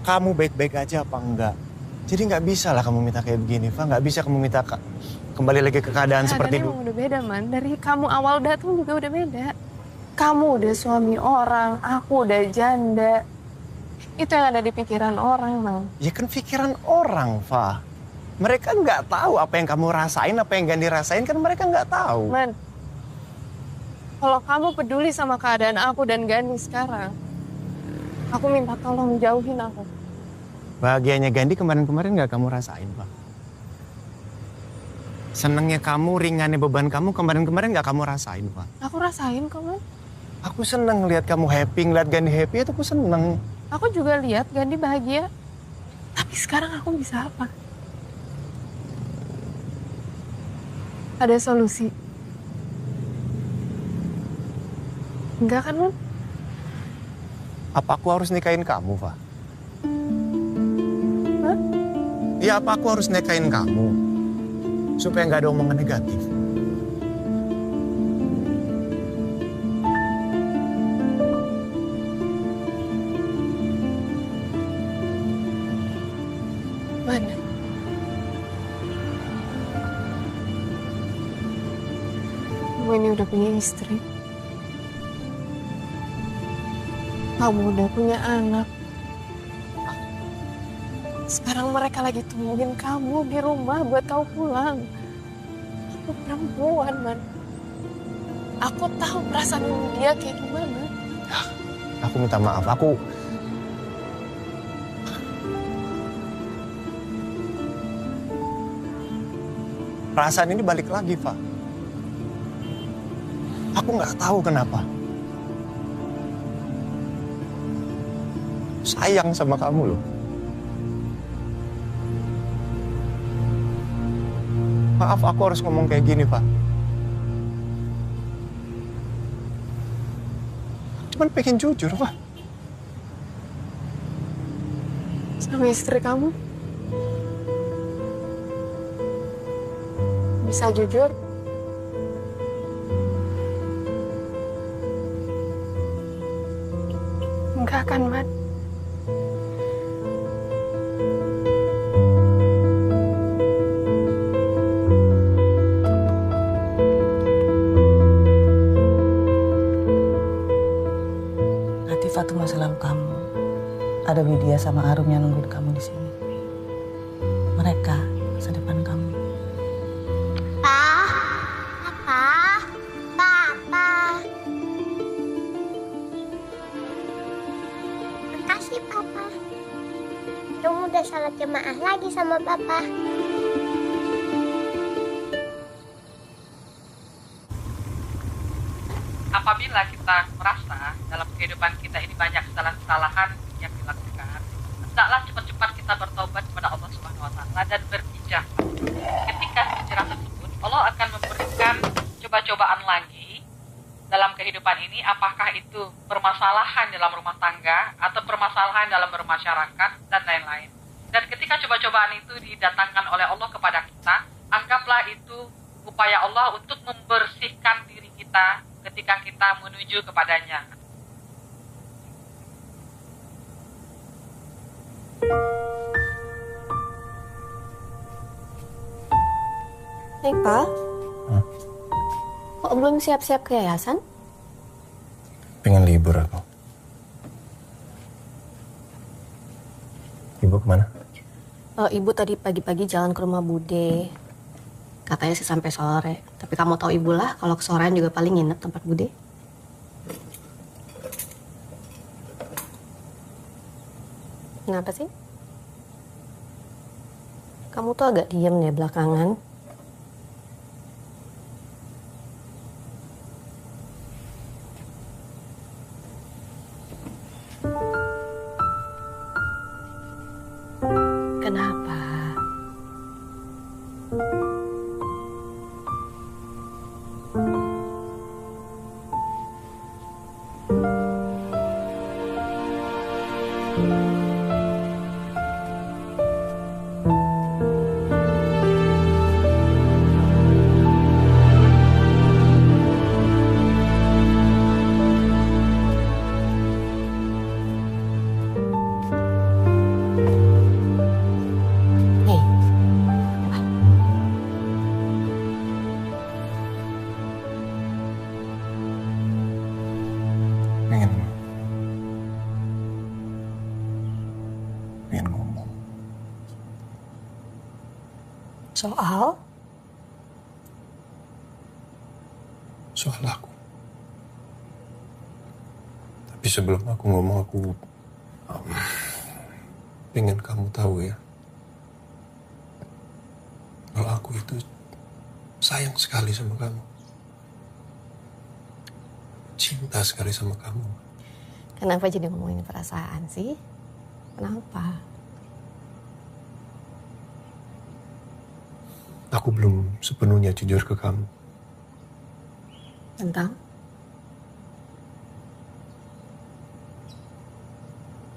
Kamu baik-baik aja apa enggak. Jadi nggak bisa lah kamu minta kayak begini, Fa. Nggak bisa kamu minta kembali lagi ke keadaan seperti dulu. Keadaannya udah beda, Man. Dari kamu awal datang juga udah beda. Kamu udah suami orang, aku udah janda. Itu yang ada di pikiran orang, Man. Ya kan pikiran orang, Fa. Mereka nggak tahu apa yang kamu rasain, apa yang Gandhi rasain, kan mereka nggak tahu. Man, kalau kamu peduli sama keadaan aku dan Gandhi sekarang, aku minta tolong jauhin aku. Bahagianya Gandhi kemarin-kemarin nggak kamu rasain, Pak. Senengnya kamu, ringannya beban kamu kemarin-kemarin nggak kamu rasain, Pak. Aku rasain kok, Man. Aku seneng lihat kamu happy, ngeliat Gandhi happy itu aku seneng. Aku juga lihat Gandhi bahagia. Tapi sekarang aku bisa apa? Ada solusi? Enggak kan, Man? Apa aku harus nikahin kamu, Pak? Hah? Ya apa aku harus nikahin kamu? Supaya nggak ada omongan negatif. Mana? Kamu ini udah punya istri. Kamu udah punya anak. Sekarang mereka lagi tungguin kamu di rumah buat kau pulang. Aku perempuan, Man. Aku tahu perasaan dia kayak gimana. Aku minta maaf, perasaan ini balik lagi, Pak. Aku nggak tahu kenapa. Sayang sama kamu loh. Maaf, aku harus ngomong kayak gini, Pak. Cuman pengen jujur, Pak. Sama istri kamu? Bisa jujur? Enggak kan, Man? Latifah tuh masa lalu kamu. Ada Widya sama Arum yang nungguin kamu di sini. Mereka masa depan kamu. Makasih, Papa. Kamu udah salat jemaah lagi sama Papa. Apabila kita merasa dalam kehidupan kita ini banyak kesalahan-kesalahan yang dilakukan, hendaklah cepat-cepat kita bertobat kepada Allah Subhanahu wa taala dan berhijrah. Ketika hijrah tersebut, Allah akan memberikan coba-cobaan lagi dalam kehidupan ini, apakah itu permasalahan dalam rumah tangga atau permasalahan dalam bermasyarakat dan lain-lain. Dan ketika coba-cobaan itu didatangkan oleh Allah kepada kita, anggaplah itu upaya Allah untuk membersihkan diri kita ketika kita menuju kepadanya. Hei, Pa. Kok belum siap-siap ke yayasan? Pengen libur aku. Ibu kemana? Ibu tadi pagi-pagi jalan ke rumah Bude. Katanya sih sampai sore. Tapi kamu tahu ibu lah, kalau kesorean juga paling nginep tempat Bude. Kenapa sih? Kamu tuh agak diem deh belakangan. Kenapa? Soal? Soal aku. Tapi sebelum aku ngomong, aku pengen kamu tahu ya, kalau aku itu sayang sekali sama kamu. Cinta sekali sama kamu. Kenapa jadi ngomongin perasaan sih? Kenapa? Aku belum sepenuhnya jujur ke kamu. Tentang?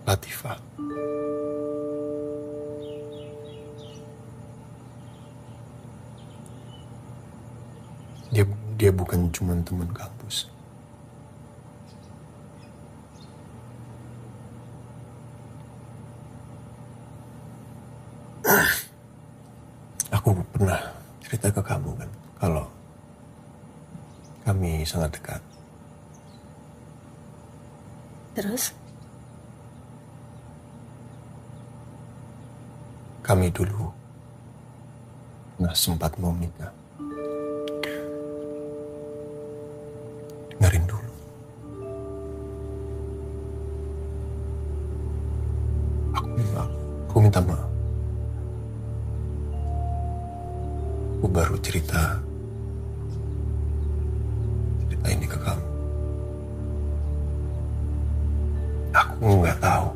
Latifah. Dia bukan cuma teman kampus. Aku pernah cerita ke kamu kan, kalau kami sangat dekat. Terus? Kami dulu pernah sempat mau menikah. Dengerin dulu. Aku minta maaf. Aku baru cerita ini ke kamu. Aku nggak tahu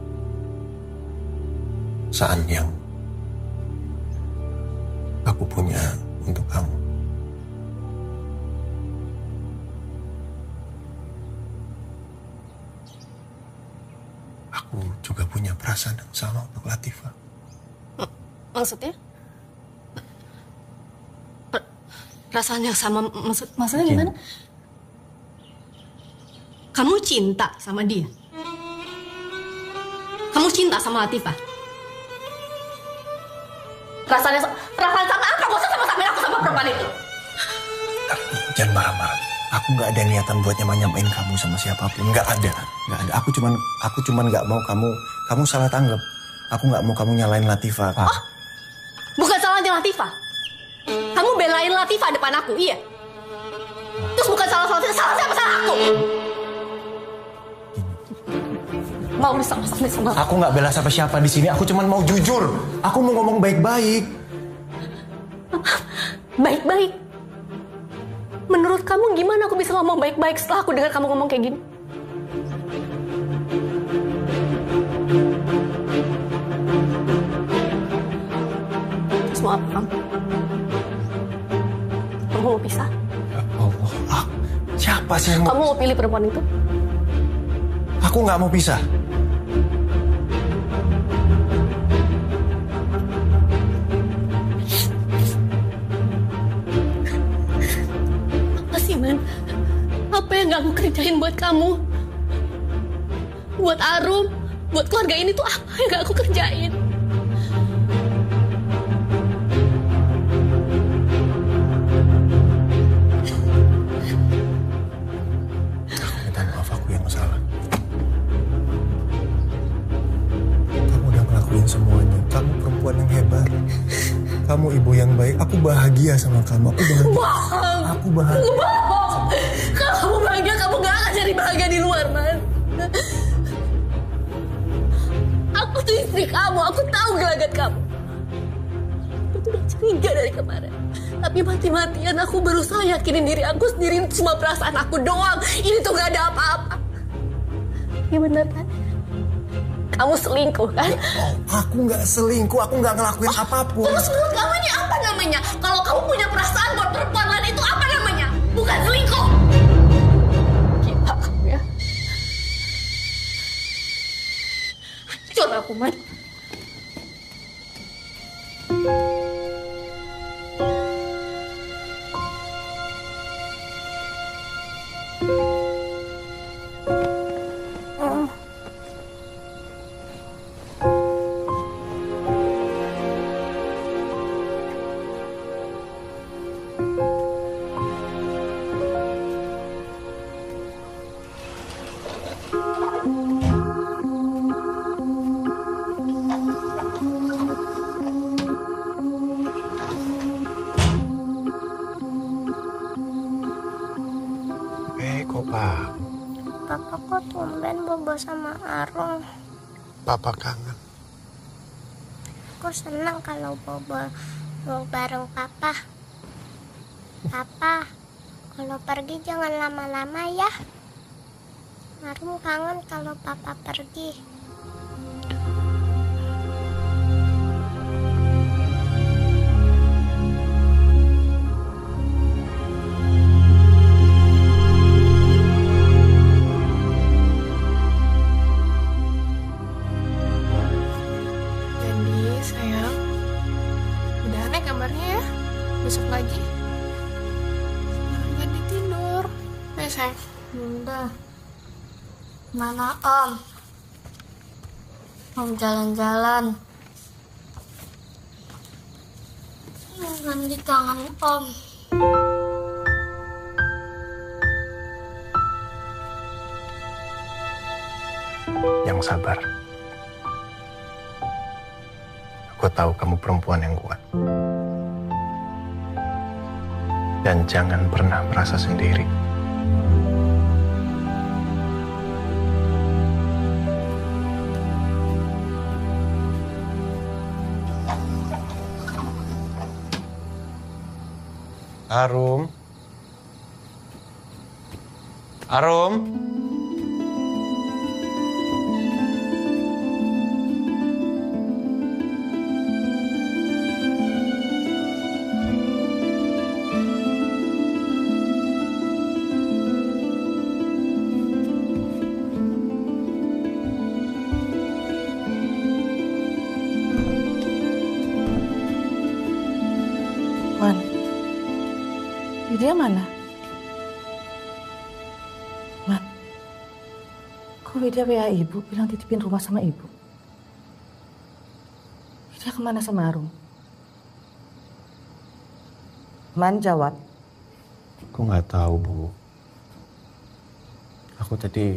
saat yang aku punya untuk kamu. Aku juga punya perasaan yang sama untuk Latifah. Maksudnya? Perasaan yang sama, maksudnya gimana? Kamu cinta sama dia? Kamu cinta sama Latifah? Perasaan sama apa? Gak usah sama-samain aku sama perempuan itu. Jangan marah-marah. Aku nggak ada niatan buat nyamain kamu sama siapapun. Nggak ada. Aku cuman nggak mau kamu salah tanggap. Aku nggak mau kamu nyalain Latifah. Oh, bukan salahnya Latifah. Kamu belain Latifah depan aku, iya. Terus bukan salah siapa, salah aku. Mau disama-samain sama aku. Aku nggak bela siapa di sini. Aku cuman mau jujur. Aku mau ngomong baik-baik. Baik-baik? Menurut kamu gimana aku bisa ngomong baik-baik setelah aku dengar kamu ngomong kayak gini? Terus mau apa kamu? Kamu mau pisah? Allah, siapa sih yang Kamu mau pilih perempuan itu? Aku nggak mau pisah. Apa sih, Man? Apa yang gak aku kerjain buat kamu? Buat Arum? Buat keluarga ini tuh apa yang gak aku kerjain? Aku minta maaf, aku yang salah. Kamu udah ngelakuin semuanya. Kamu perempuan yang hebat. Kamu ibu yang baik. Aku bahagia sama kamu. Aku bahagia. Bohong. Aku bahagia. Bohong. Kalau kamu bahagia, kamu gak akan cari bahagia di luar, Man. Aku tuh istri kamu. Aku tahu gelagat kamu. Aku tuh udah curiga dari kemarin. Tapi mati-matian aku berusaha yakinin diri aku sendiri. Cuma perasaan aku doang. Ini tuh gak ada apa-apa. Iya bener kan? Kamu selingkuh kan? Aku nggak selingkuh, aku nggak ngelakuin apapun. Terus menurut kamu ini apa namanya? Kalau kamu punya perasaan buat perempuan lain itu apa namanya? Bukan selingkuh. Gila kamu ya. Hancur aku, Man. Aku tumben bobo sama Arum. Papa kangen. Aku senang kalau bobo bareng Papa. Papa, kalau pergi jangan lama-lama ya. Arum kangen kalau Papa pergi. Jadi sayang, udah aneh kabarnya ya. Besok lagi. Ganti tidur. Ayo sayang. Bunda, mana Om? Om jalan-jalan. Ganti tangan Om. Yang sabar. Aku tahu kamu perempuan yang kuat. Dan jangan pernah merasa sendiri. Arum. Arum. Wan, Widya mana? Wan, kok Widya WA ibu bilang titipin rumah sama ibu? Widya kemana sama Arum? Man jawab. Aku nggak tahu, Bu. Aku tadi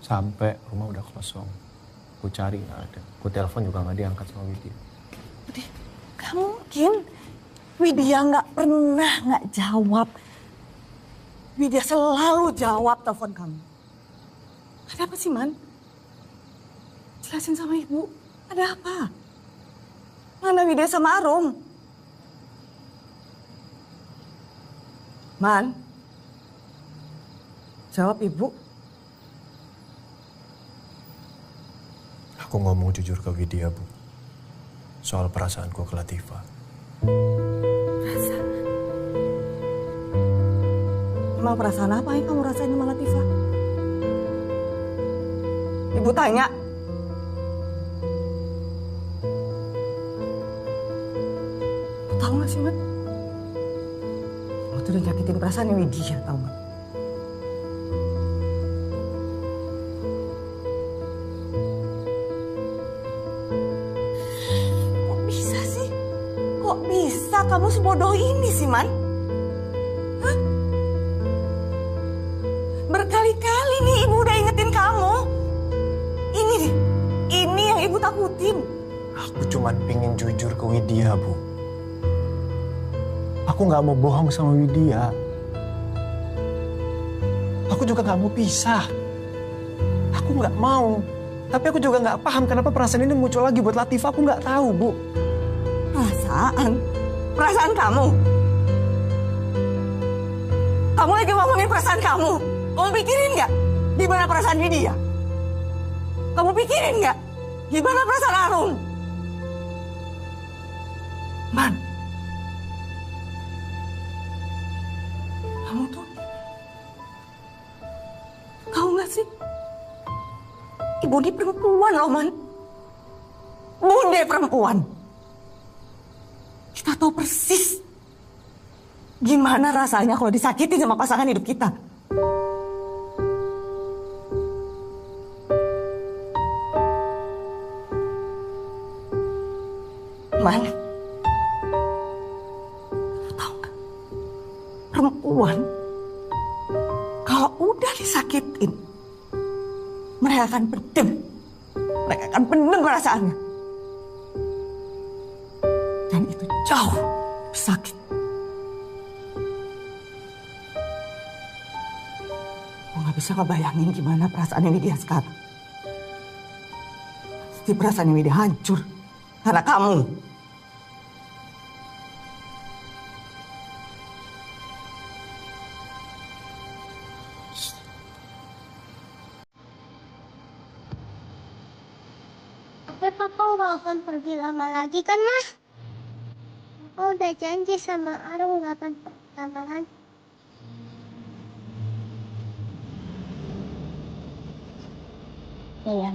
sampai rumah udah kosong. Aku cari nggak ada. Aku telepon juga nggak diangkat sama Widya. Gak mungkin. Widya nggak pernah nggak jawab. Widya selalu jawab telepon kamu. Ada apa sih, Man? Jelasin sama ibu. Ada apa? Mana Widya sama Arum? Man? Jawab ibu. Aku ngomong jujur ke Widya, Bu. Soal perasaanku ke Latifah. Emang perasaan apa yang kamu rasain sama Latifah? Ibu tanya. Ibu tahu gak sih, Man? Kamu tuh udah nyakitin perasaannya Widya, tau gak? Kok bisa sih? Kok bisa kamu sebodoh ini sih, Man? Berkali-kali nih ibu udah ingetin kamu. Ini deh, ini yang ibu takutin. Aku cuman pengen jujur ke Widya, Bu. Aku nggak mau bohong sama Widya. Aku juga nggak mau pisah. Aku nggak mau. Tapi aku juga nggak paham kenapa perasaan ini muncul lagi buat Latifah. Aku nggak tahu, Bu. Perasaan? Perasaan kamu? Kamu lagi ngomongin perasaan kamu? Kamu pikirin nggak gimana perasaan Widya? Kamu pikirin nggak gimana perasaan Arum? Man, kamu tuh tahu nggak sih? Ibu ini perempuan loh, Man. Bunda perempuan. Kita tahu persis gimana rasanya kalau disakitin sama pasangan hidup kita. Man, tahu nggak? Perempuan kalau udah disakitin, mereka akan pendem. Mereka akan pendem perasaannya. Dan itu jauh lebih sakit. Aku nggak bisa ngebayangin gimana perasaannya Widya sekarang. Pasti perasaannya Widya hancur karena kamu. Tapi Papa nggak akan pergi lama lagi kan, Mas? Papa udah janji sama Arum nggak akan pergi lama lagi. Iya.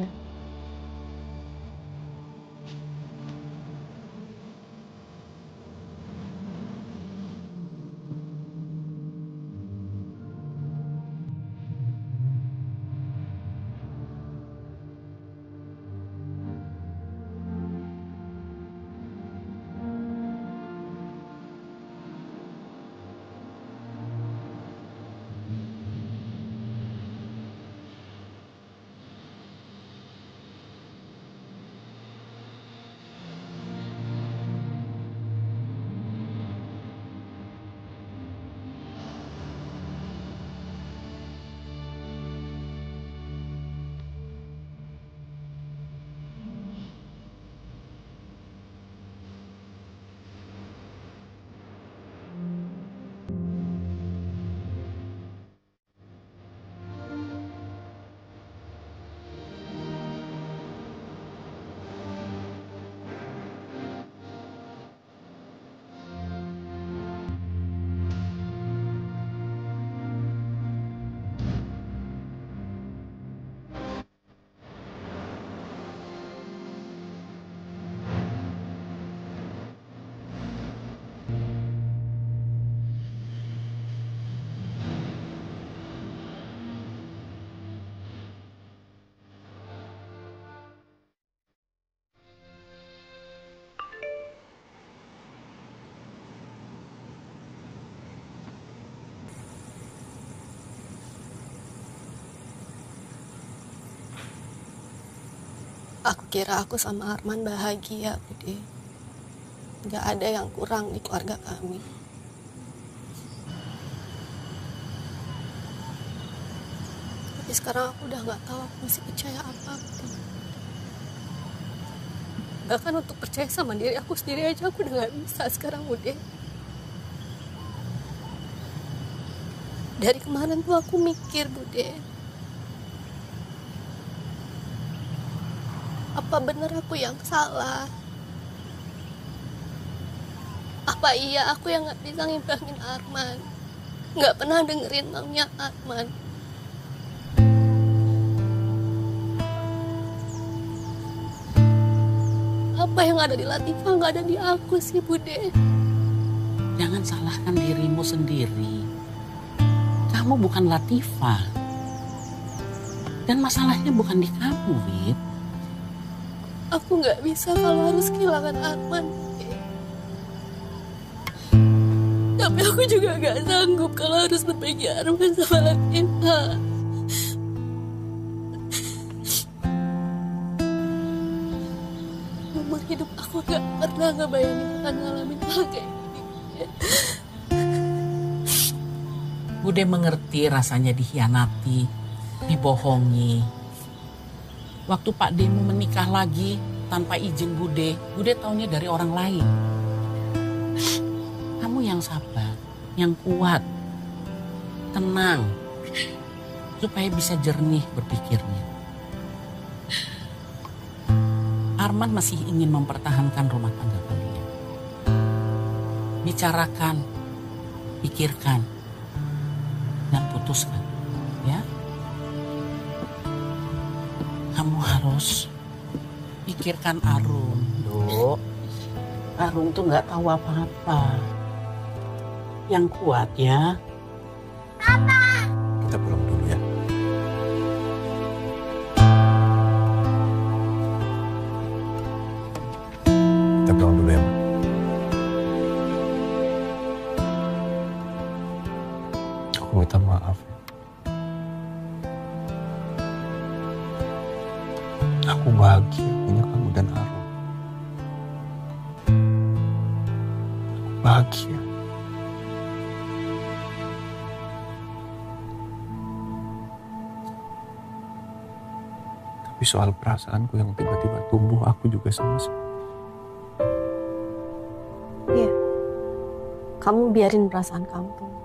Aku kira aku sama Arman bahagia, Bude. Gak ada yang kurang di keluarga kami. Tapi sekarang aku udah gak tahu aku mesti percaya apa, Bude. Bahkan untuk percaya sama diri aku sendiri aja aku udah gak bisa sekarang, Bude. Dari kemarin tuh aku mikir, Bude. Apa benar aku yang salah? Apa iya aku yang gak bisa ngimbangin Arman? Gak pernah dengerin maunya Arman? Apa yang ada di Latifah gak ada di aku sih, Bude? Jangan salahkan dirimu sendiri. Kamu bukan Latifah. Dan masalahnya bukan di kamu, Wid. Aku gak bisa kalau harus kehilangan Arman. Tapi aku juga gak sanggup kalau harus berbagi Arman sama Latifah. Umur hidup aku gak pernah ngebayangin akan ngalamin hal kayak gini. Bude mengerti rasanya dikhianati, dibohongi. Waktu Pak Demu menikah lagi tanpa izin Bude taunya dari orang lain. Kamu yang sabar, yang kuat, tenang, supaya bisa jernih berpikirnya. Arman masih ingin mempertahankan rumah tangga kalian. Bicarakan, pikirkan, dan putuskan, ya. Kamu harus pikirkan Arum, Dok. Arum tuh nggak tahu apa-apa. Yang kuat ya. Papa. Kita pulang dulu ya. Kita pulang dulu ya, Ma. Aku minta maaf. Aku bahagia punya kamu dan Arum. Aku bahagia. Tapi soal perasaanku yang tiba-tiba tumbuh, aku juga sama. Iya. Kamu biarin perasaan kamu tumbuh.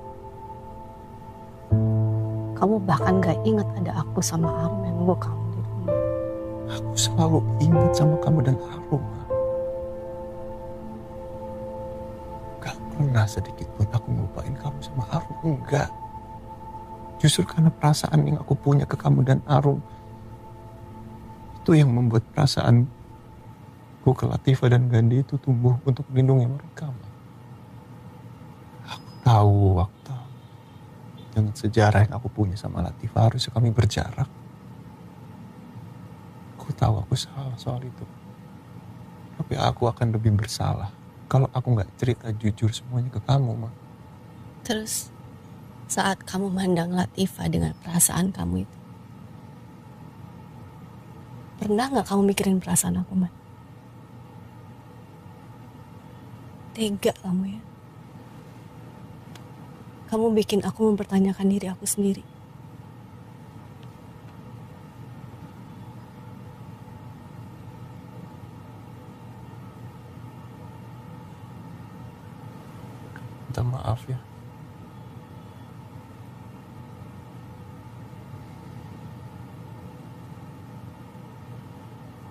Kamu bahkan gak ingat ada aku sama Arum yang nunggu kamu di rumah. Aku selalu ingat sama kamu dan Arum. Gak pernah sedikit pun aku ngelupain kamu sama Arum. Enggak. Justru karena perasaan yang aku punya ke kamu dan Arum, itu yang membuat perasaanku ke Latifah dan Gandhi itu tumbuh untuk melindungi mereka. Aku tahu. Dengan sejarah yang aku punya sama Latifah, harusnya kami berjarak. Aku tahu aku salah soal itu. Tapi aku akan lebih bersalah kalau aku nggak cerita jujur semuanya ke kamu, Ma. Terus saat kamu mandang Latifah dengan perasaan kamu itu, pernah gak kamu mikirin perasaan aku, Man? Tega kamu ya. Kamu bikin aku mempertanyakan diri aku sendiri. Minta maaf ya.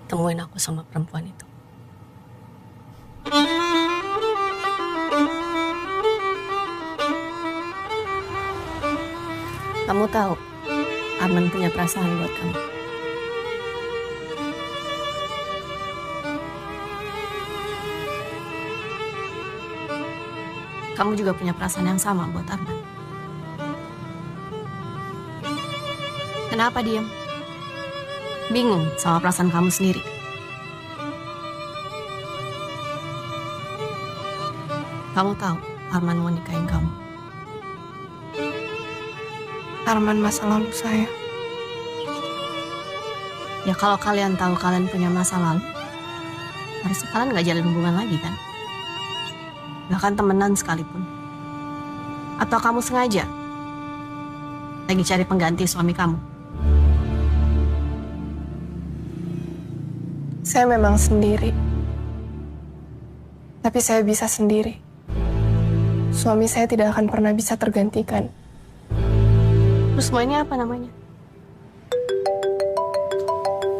Temuin aku sama perempuan itu. Kamu tahu, Arman punya perasaan buat kamu. Kamu juga punya perasaan yang sama buat Arman. Kenapa diam? Bingung sama perasaan kamu sendiri? Kamu tahu Arman mau nikahin kamu. Arman masa lalu saya. Ya kalau kalian tahu kalian punya masa lalu, harusnya kalian gak jalin hubungan lagi kan? Bahkan temenan sekalipun. Atau kamu sengaja lagi cari pengganti suami kamu? Saya memang sendiri. Tapi saya bisa sendiri. Suami saya tidak akan pernah bisa tergantikan. Terus semua ini apa namanya?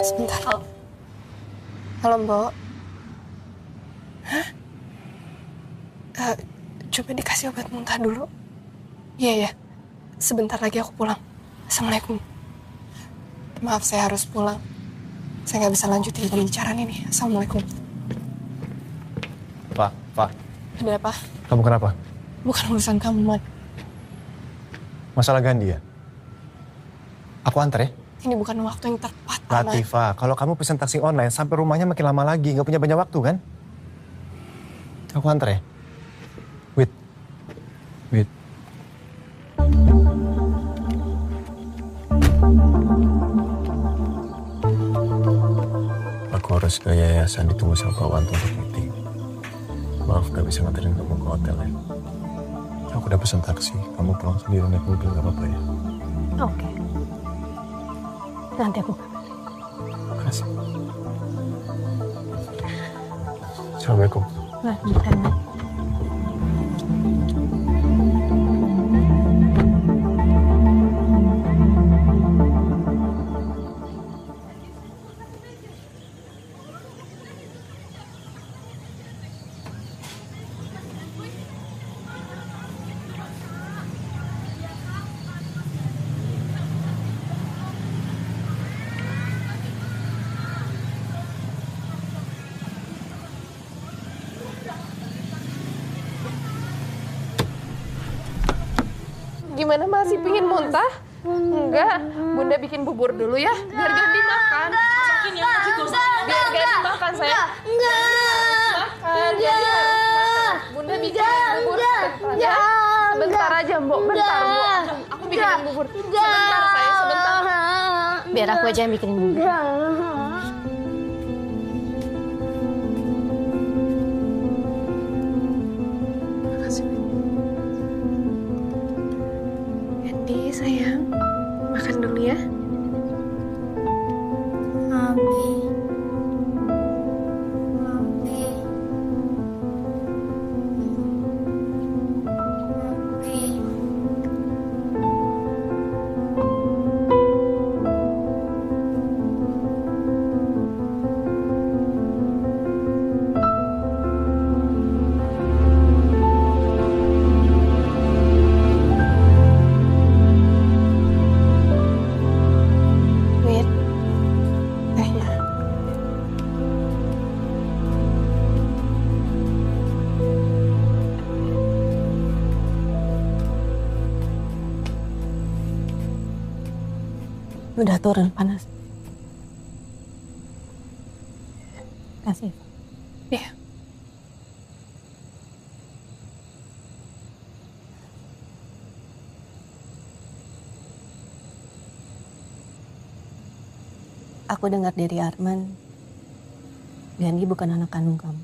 Sebentar. Halo, Mbok. Hah? Coba dikasih obat muntah dulu. Iya, ya. Sebentar lagi aku pulang. Assalamualaikum. Maaf, saya harus pulang. Saya nggak bisa lanjutin pembicaraan ini. Assalamualaikum. Pak. Ada apa? Kamu kenapa? Bukan urusan kamu, Man. Masalah Gandhi ya? Aku antar ya? Ini bukan waktu yang tepat, Man. Latifah, kalau kamu pesen taksi online sampai rumahnya makin lama lagi, nggak punya banyak waktu kan? Aku antar ya? Wait. Aku harus ke yayasan, ditunggu sama Pak Wanto untuk meeting. Maaf gak bisa nganterin kamu ke hotel ya. Aku udah pesen taksi, kamu pulang sendiri naik mobil gak apa-apa ya? Oke. Nanti aku kabarin. Makasih. Assalamualaikum. Waalaikumsalam. Gimana, masih pingin muntah? Enggak, Bunda bikin bubur dulu ya, biar Gandhi makan. Biar Gandhi makan, sayang. Makan, Bunda bikin bubur sebentar ya. Sebentar aja, Mbok, bentar, Mbok. Aku bikin bubur. Sebentar, sayang, sebentar. Biar aku aja yang bikinin bubur. Sayang, makan dulu ya. Udah turun panas. Kasih. Iya. Aku dengar dari Arman, Gandhi bukan anak kandung kamu.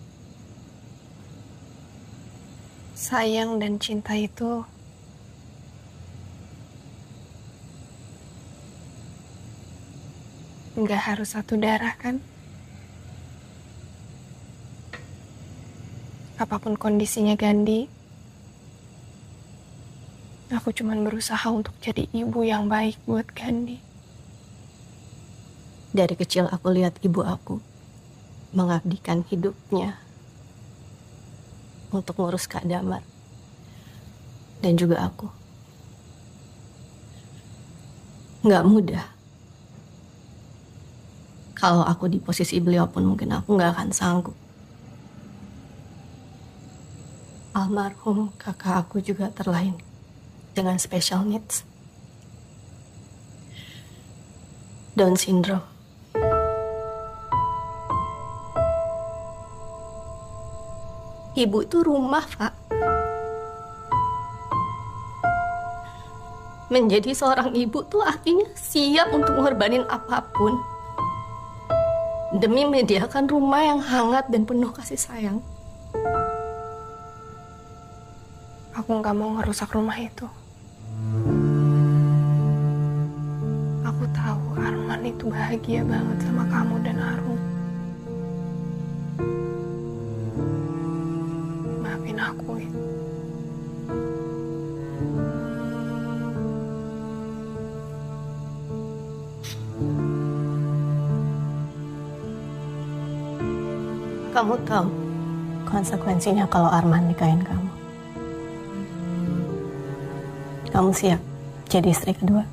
Sayang dan cinta itu nggak harus satu darah kan? Apapun kondisinya Gandhi, aku cuman berusaha untuk jadi ibu yang baik buat Gandhi. Dari kecil aku lihat ibu aku mengabdikan hidupnya untuk ngurus Kak Damar dan juga aku. Nggak mudah. Kalau aku di posisi beliau pun mungkin aku nggak akan sanggup. Almarhum kakak aku juga terlahir dengan special needs, Down syndrome. Ibu itu rumah, Pak. Menjadi seorang ibu tuh artinya siap untuk mengorbanin apapun demi menyediakan rumah yang hangat dan penuh kasih sayang. Aku nggak mau ngerusak rumah itu. Aku tahu Arman itu bahagia banget sama kamu dan Arum. Maafin aku ya. Kamu tahu konsekuensinya kalau Arman nikahin kamu. Kamu siap jadi istri kedua?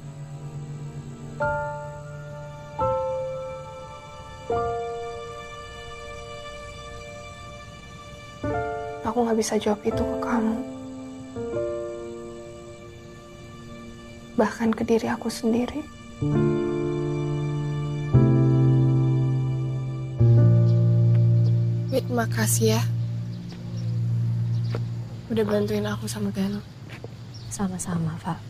Aku gak bisa jawab itu ke kamu. Bahkan ke diri aku sendiri. Wit, makasih ya. Udah bantuin aku sama Ganu. Sama-sama, Pak.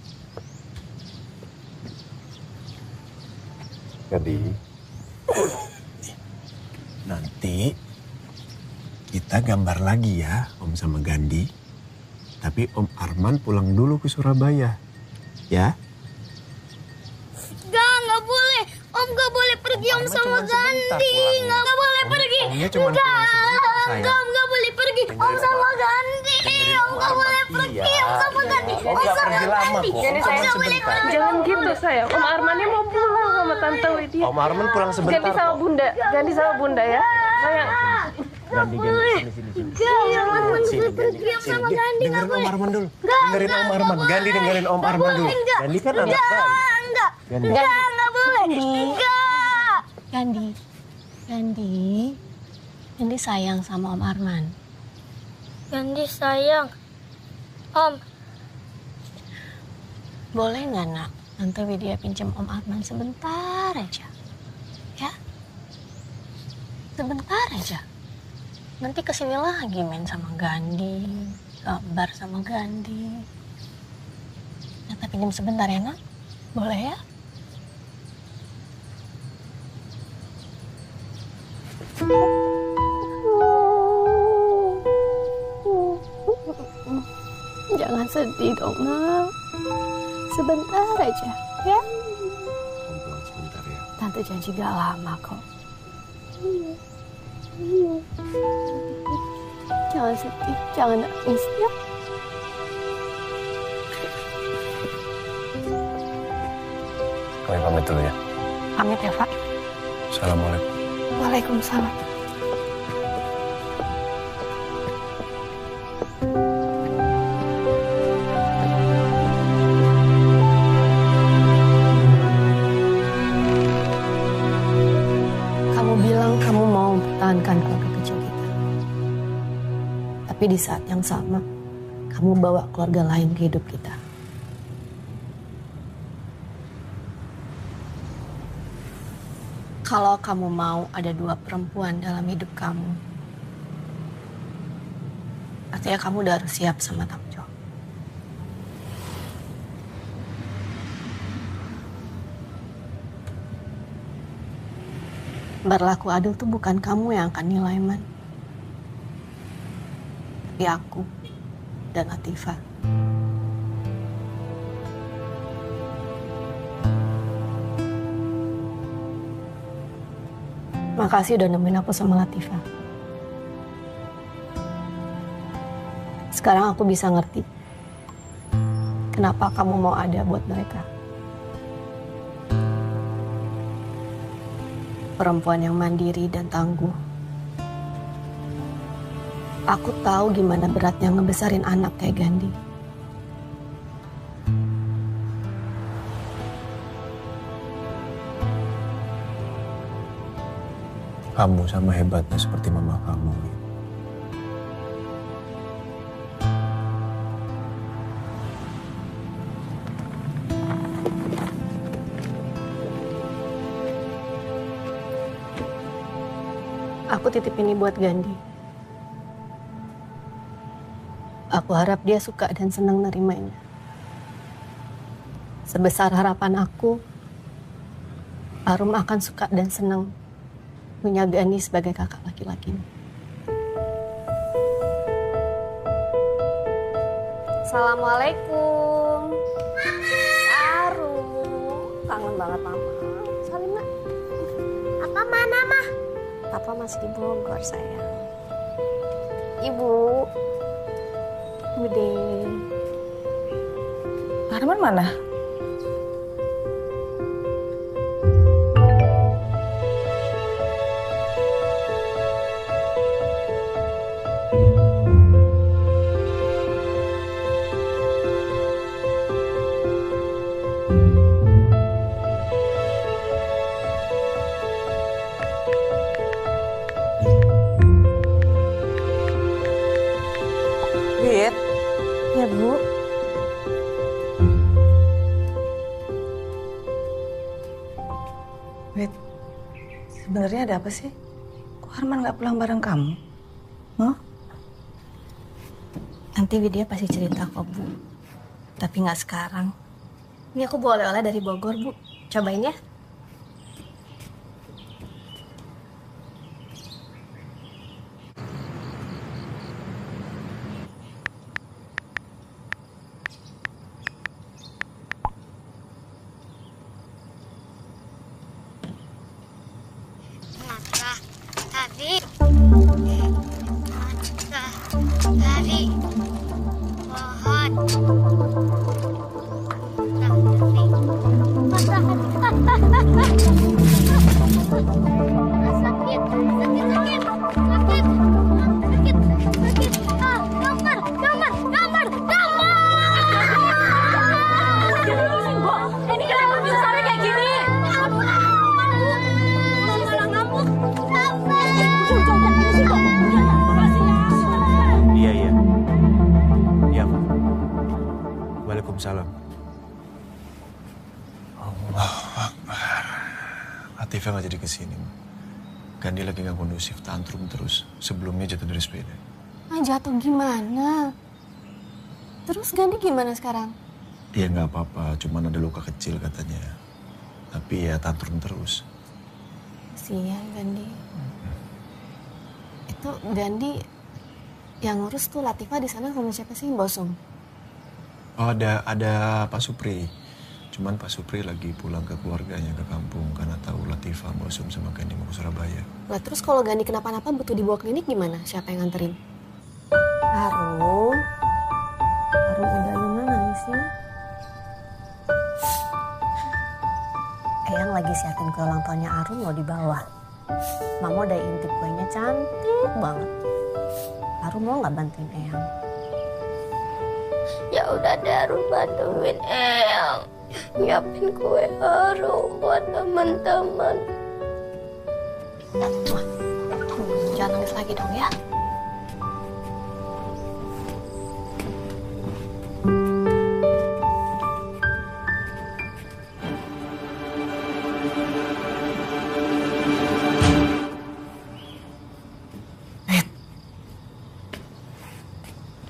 Jadi, nanti kita gambar lagi ya, Om sama Gandhi. Tapi Om Arman pulang dulu ke Surabaya, ya? Nggak boleh. Om nggak boleh pergi Om sama Gandhi. Nggak boleh pergi. Omnya cuma pulang sebentar, sayang. Nggak boleh pergi Om sama Gandhi. Om nggak boleh pergi Om sama Gandhi. Om nggak pergi lama kok, Om cuma sebentar. Jangan gitu, sayang. Om Armannya mau pulang sama Tante Widya. Om Arman pulang sebentar Ganti sama kok. Bunda. Ganti sama Bunda ya. Sayang. Gandhi, sini. Jangan pergi Om sama Gandhi. Dengerin Om Arman dulu. Dengerin Om Arman. Gandhi dengerin Om Arman dulu. Gandhi kan anak baik. Enggak. Gandhi. Nggak boleh. Enggak. Gandhi sayang sama Om Arman. Gandhi sayang. Om. Boleh nggak, Nak? Tante Widya pinjam Om Arman sebentar aja. Ya? Sebentar aja. Nanti kesini lagi main sama Gandhi, gambar sama Gandhi. Tante pinjam sebentar ya, Nak? Boleh ya? Jangan sedih dong, Nak. Sebentar aja, ya? Sebentar ya. Tante janji gak lama kok. Jangan sedih, jangan nangis ya. Kami pamit dulu ya. Pamit ya, Pak. Assalamualaikum. Waalaikumsalam. Kamu bilang kamu mau mempertahankan keluarga kecil kita. Tapi di saat yang sama, kamu bawa keluarga lain ke hidup kita. Kalau kamu mau ada 2 perempuan dalam hidup kamu, artinya kamu udah harus siap sama tanggung jawab. Berlaku adil tuh bukan kamu yang akan nilai, Man. Tapi aku dan Latifah. Makasih udah nemuin aku sama Latifah. Sekarang aku bisa ngerti kenapa kamu mau ada buat mereka. Perempuan yang mandiri dan tangguh. Aku tahu gimana beratnya ngebesarin anak kayak Gandhi. Kamu sama hebatnya seperti mama kamu. Aku titip ini buat Gandhi. Aku harap dia suka dan senang nerimanya. Sebesar harapan aku, Arum akan suka dan senang punya Gandhi sebagai kakak laki-lakinya. Assalamualaikum. Arum, kangen banget mama. Salim, Mak. Apa mana, Mah? Papa masih di Bogor, sayang. Ibu. Bude. Arman mana? Wit. Ya, Bu. Wait, sebenarnya ada apa sih? Kok Arman nggak pulang bareng kamu? Huh? Nanti Widya pasti cerita kok, Bu. Tapi nggak sekarang. Ini aku bawa oleh-oleh dari Bogor, Bu. Cobain ya. Dari pohon. Sakit. Gambar. Ini kenapa besarnya kayak gini? Iya, Pak. Waalaikumsalam. Allah Akbar. Latifah nggak jadi kesini, Ma. Gandhi lagi nggak kondusif, tantrum terus. Sebelumnya jatuh dari sepeda. Jatuh gimana? Terus Gandhi gimana sekarang? Ya nggak apa-apa, cuman ada luka kecil katanya. Tapi ya tantrum terus. Kasihan Gandhi. Itu Gandhi yang ngurus tuh Latifah di sana sama siapa sih, Mbak Sum? Oh, ada Pak Supri. Cuman Pak Supri lagi pulang ke keluarganya ke kampung karena tahu Latifah, Mbak Sum sama Gandhi mau ke Surabaya. Lah terus kalau Gandhi kenapa-napa butuh dibawa klinik gimana? Siapa yang nganterin? Arum udah nangisnya. Eyang lagi siapin kue ulang tahunnya Arum loh di bawah. Mama udah intip kuenya cantik banget. Arum mau nggak bantuin Eyang? Ya udah deh, Arum bantuin Eyang. Nyiapin kue Arum buat teman-teman. Jangan nangis lagi dong ya.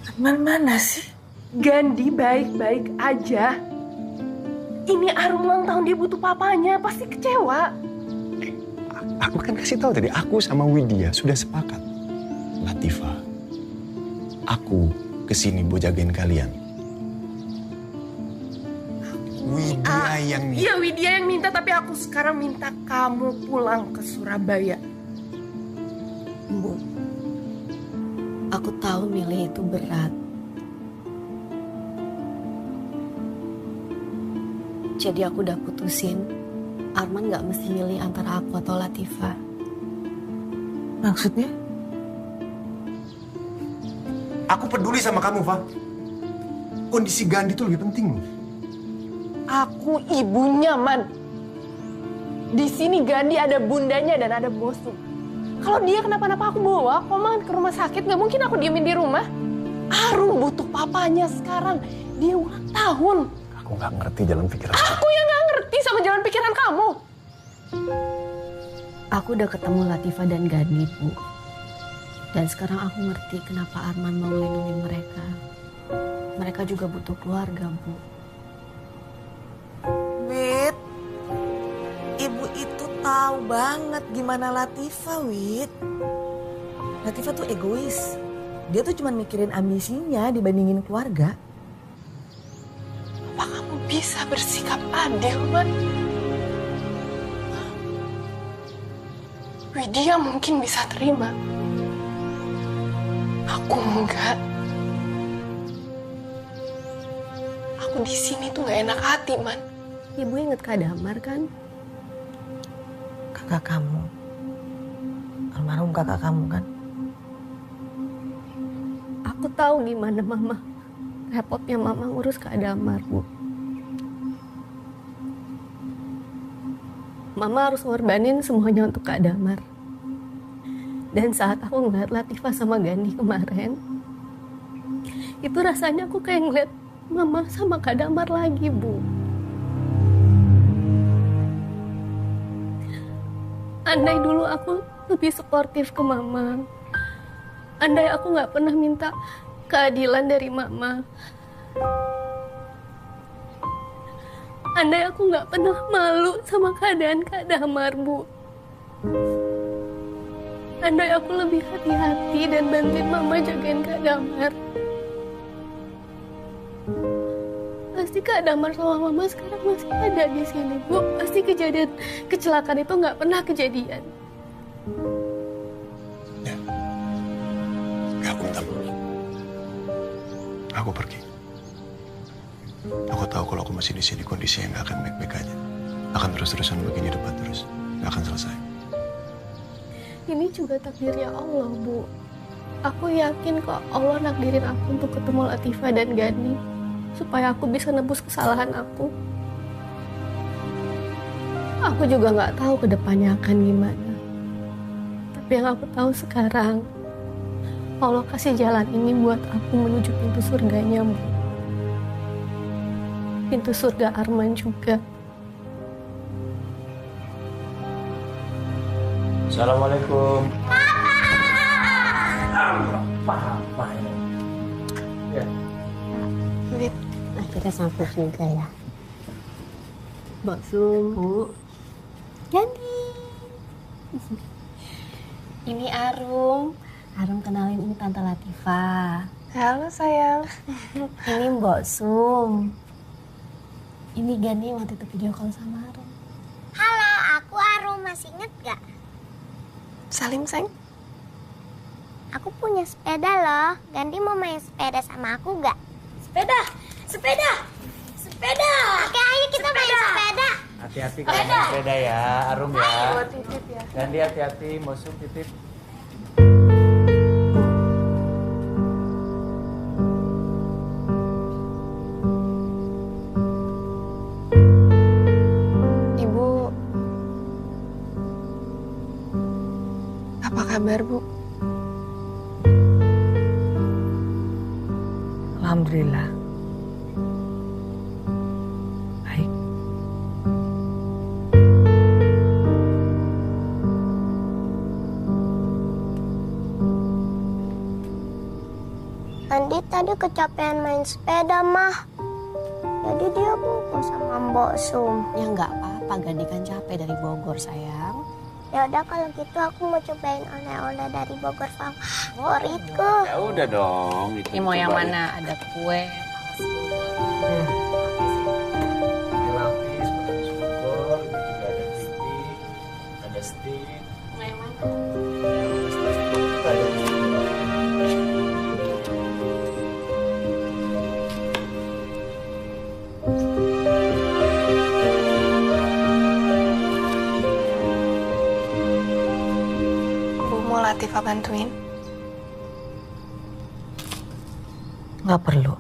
Arman mana sih? Gandhi baik-baik aja. Ini Arum ulang tahun, dia butuh papanya, pasti kecewa. Aku kan kasih tahu tadi, aku sama Widya sudah sepakat. Latifah, aku kesini buat jagain kalian. Widya yang minta. Iya, Widya yang minta, tapi aku sekarang minta kamu pulang ke Surabaya. Bu, aku tahu milih itu berat. Jadi aku udah putusin, Arman gak mesti milih antara aku atau Latifah. Maksudnya? Aku peduli sama kamu, Fa. Kondisi Gandhi itu lebih penting. Aku ibunya, Man. Di sini Gandhi ada bundanya dan ada bosku. Kalau dia kenapa-napa aku bawa Koman ke rumah sakit, gak mungkin aku diemin di rumah. Arum butuh papanya sekarang. Dia ulang tahun. Aku nggak ngerti jalan pikiran. Aku yang nggak ngerti sama jalan pikiran kamu. Aku udah ketemu Latifah dan Gandhi, Bu. Dan sekarang aku ngerti kenapa Arman mau melindungi mereka. Mereka juga butuh keluarga, Bu. Wit, ibu itu tahu banget gimana Latifah, Wit. Latifah tuh egois. Dia tuh cuma mikirin ambisinya dibandingin keluarga. Apa kamu bisa bersikap adil, Man? Widya mungkin bisa terima. Aku enggak. Aku di sini tuh nggak enak hati, Man. Ibu inget Kak Damar kan? Kakak kamu. Almarhum kakak kamu kan? Aku tahu gimana Mama. Repotnya Mama ngurus Kak Damar, Bu. Mama harus ngorbanin semuanya untuk Kak Damar. Dan saat aku ngeliat Latifah sama Gandhi kemarin, itu rasanya aku kayak ngeliat Mama sama Kak Damar lagi, Bu. Andai dulu aku lebih suportif ke Mama, andai aku gak pernah minta keadilan dari Mama, andai aku gak pernah malu sama keadaan Kak Damar, Bu. Andai aku lebih hati-hati dan bantuin Mama jagain Kak Damar, pasti Kak Damar sama Mama sekarang masih ada di sini, Bu. Pasti kejadian kecelakaan itu nggak pernah kejadian. Ya. Gak, bentar. Aku pergi. Aku tahu kalau aku masih di sini kondisinya nggak akan baik-baik aja. Akan terus-terusan begini debat terus. Nggak akan selesai. Ini juga takdirnya Allah, Bu. Aku yakin kok Allah nakdirin aku untuk ketemu Latifah dan Gandhi, supaya aku bisa nebus kesalahan aku. Aku juga nggak tahu ke depannya akan gimana. Tapi yang aku tahu sekarang, Allah kasih jalan ini buat aku menuju pintu surganya, Bu. Pintu surga Arman juga. Assalamualaikum. Papa ini. Ya. Wit, akhirnya sampai juga ya. Mbak Sum, Bu. Gandhi. Ini Arum. Arum kenalin, ini Tante Latifah. Halo sayang. Ini Mbak Sum. Ini Gandhi waktu itu video call sama Arum. Halo, aku Arum. Masih inget gak? Salim, sayang. Aku punya sepeda loh. Gandhi mau main sepeda sama aku gak? Sepeda! Sepeda! Sepeda! Oke, ayo kita main sepeda. Hati-hati kalau main sepeda ya, Arum ya. Buat titip ya. Gandhi hati-hati, Mosum titip. Ibu, apa kabar, Bu? Alhamdulillah. Baik. Andi tadi kecapean main sepeda, Mah. Jadi dia pukul sama Mbok Sum. Ya nggak apa-apa, Gandhi kan capek dari Bogor, sayang. Ya udah kalau gitu aku mau cobain oleh-oleh dari Bogor favoritku. Ya udah dong. Ini mau yang mana? Ada kue. Ada stick. Bu, mau Latifah bantuin? Nggak perlu.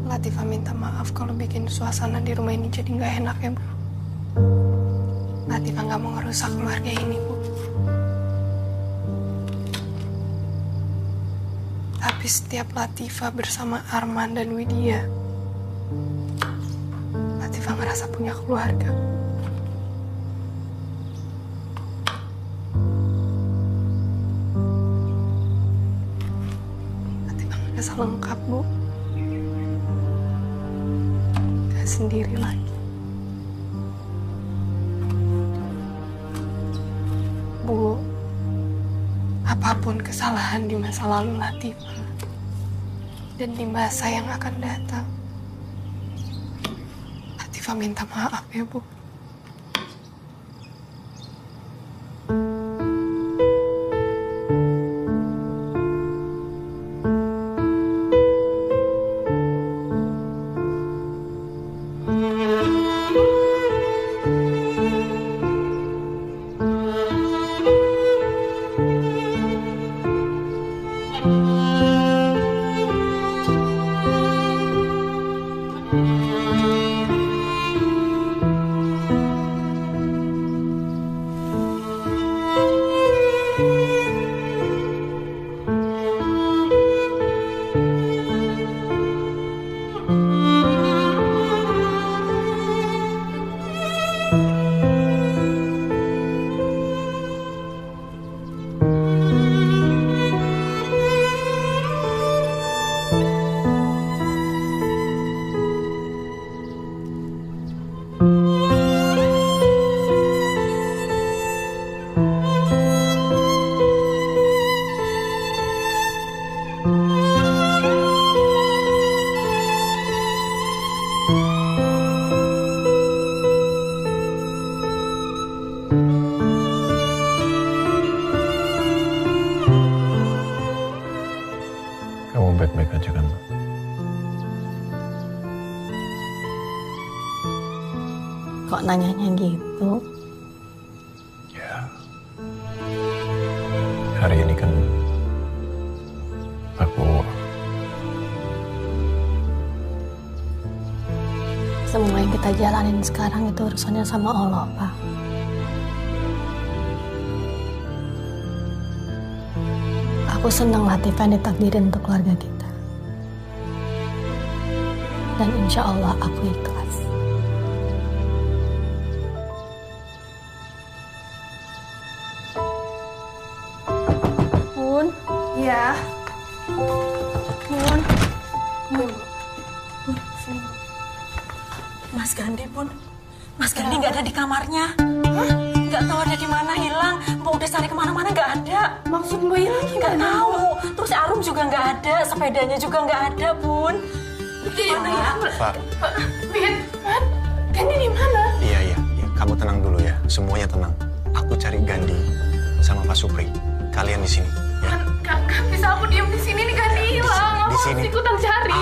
Latifah minta maaf kalau bikin suasana di rumah ini jadi nggak enak ya, Bu. Latifah nggak mau ngerusak keluarga ini, Bu. Tapi setiap Latifah bersama Arman dan Widya, Latifah ngerasa punya keluarga. Latifah ngerasa lengkap, Bu. Gak sendiri lagi. Bu, apapun kesalahan di masa lalu Latifah dan di masa yang akan datang, Latifah minta maaf ya, Bu. Kamu baik-baik aja kan? Kok nanyanya gitu? Hari ini kan aku Semua yang kita jalanin sekarang itu urusannya sama Allah, Pak. Aku senang Latifah ditakdirin untuk keluarga kita. Dan insya Allah aku ikhlas. Bun, ya. Bun, Bun, sini. Mas Gandhi, Bun. Mas Gandhi nggak ada di kamarnya. Nggak tahu ada di mana, hilang. Mbak udah cari kemana-mana nggak ada. Maksud Mbak hilang? Nggak tahu. Terus Arum juga nggak ada, sepedanya juga nggak ada, Bun. Gimana ya? Pak. Win, Gandhi di mana? Iya. Kamu tenang dulu ya. Semuanya tenang. Aku cari Gandhi sama Pak Supri. Kalian di sini. Ya. Kan bisa aku diem di sini nih, Gandhi hilang. Aku harus ikutan cari.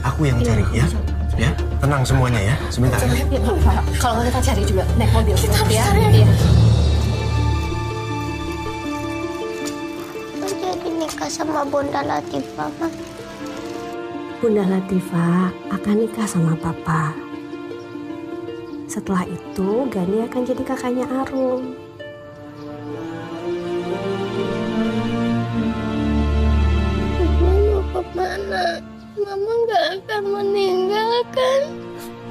Aku yang cari ya. Ya, tenang semuanya ya. Sebentar. Ya, Pak. Kalau kita cari juga naik mobil Kita harus ya. cari. Iya. Aku jadi nikah sama Bunda Latifah, Mas. Bunda Latifah akan nikah sama Papa. Setelah itu, Gandhi akan jadi kakaknya Arum. Mama mau kemana? Mama nggak akan meninggalkan.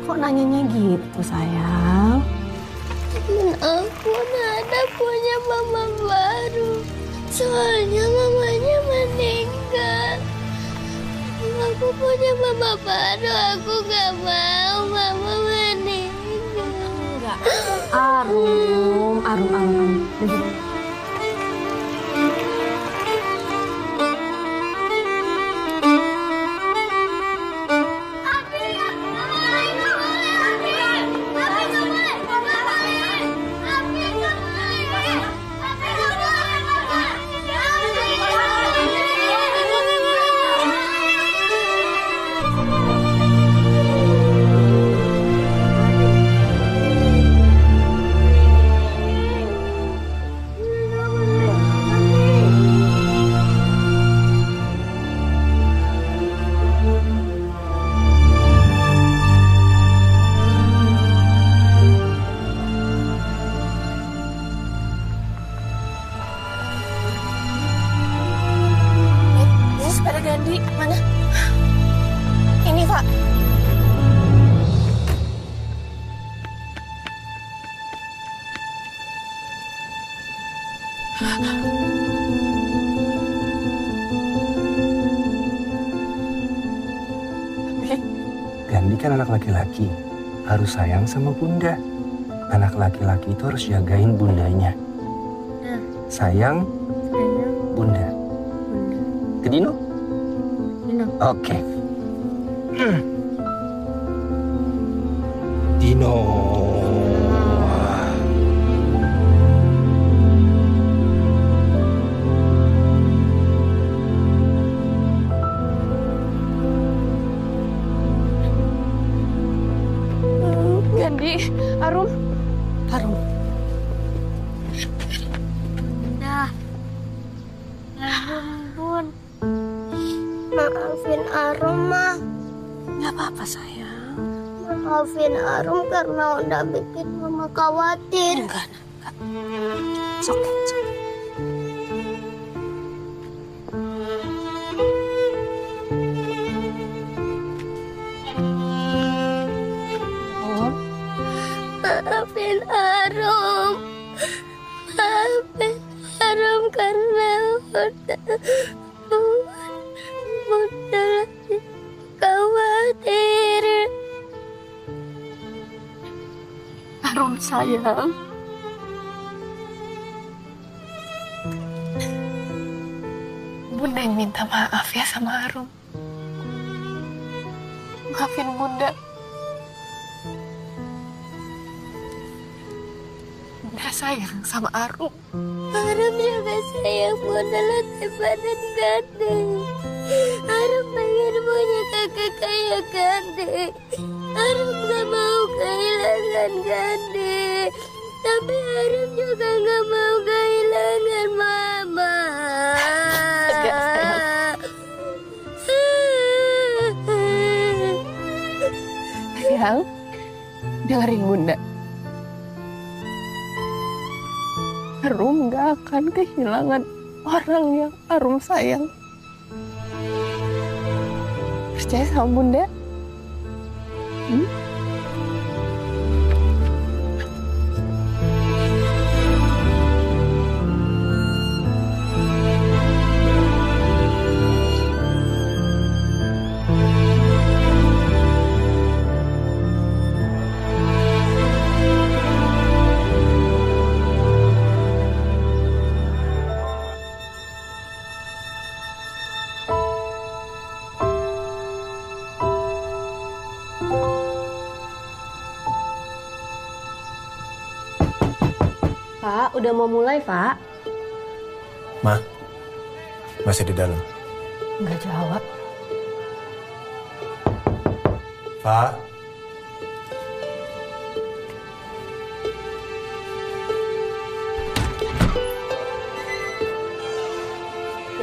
Kok nanyanya gitu, sayang? Temen aku udah ada punya mama baru. Soalnya mamanya meninggal. Aku punya mama baru. Aku gak mau mama meninggal. Enggak. Arum. Sepeda Gandhi, mana? Ini, Pak. Gandhi kan anak laki-laki, harus sayang sama bunda. Anak laki-laki itu harus jagain bundanya. Sayang, bunda. Ke Dino? Oke. Dino. Gandhi, Arum. Bun. Maafin Arum, Ma. Gak apa-apa, sayang. Maafin Arum karena udah bikin Mama khawatir. Enggak. It's okay. Maafin Arum. Maafin Arum karena udah khawatir. Arum, sayang. Bunda yang minta maaf ya sama Arum. Maafin Bunda. Bunda sayang sama Arum. Arum juga sayang Bunda Latifah dan Gandhi. Arum pengen punya kakak kayak Gandhi. Arum gak mau kehilangan Gandhi. Tapi Arum juga gak mau kehilangan Mama. Sayang, dengerin Bunda. Arum gak akan kehilangan orang yang Arum sayang. Percaya sama Bunda? Pak, udah mau mulai, Pak. Ma, masih di dalam. Nggak jawab. Pak.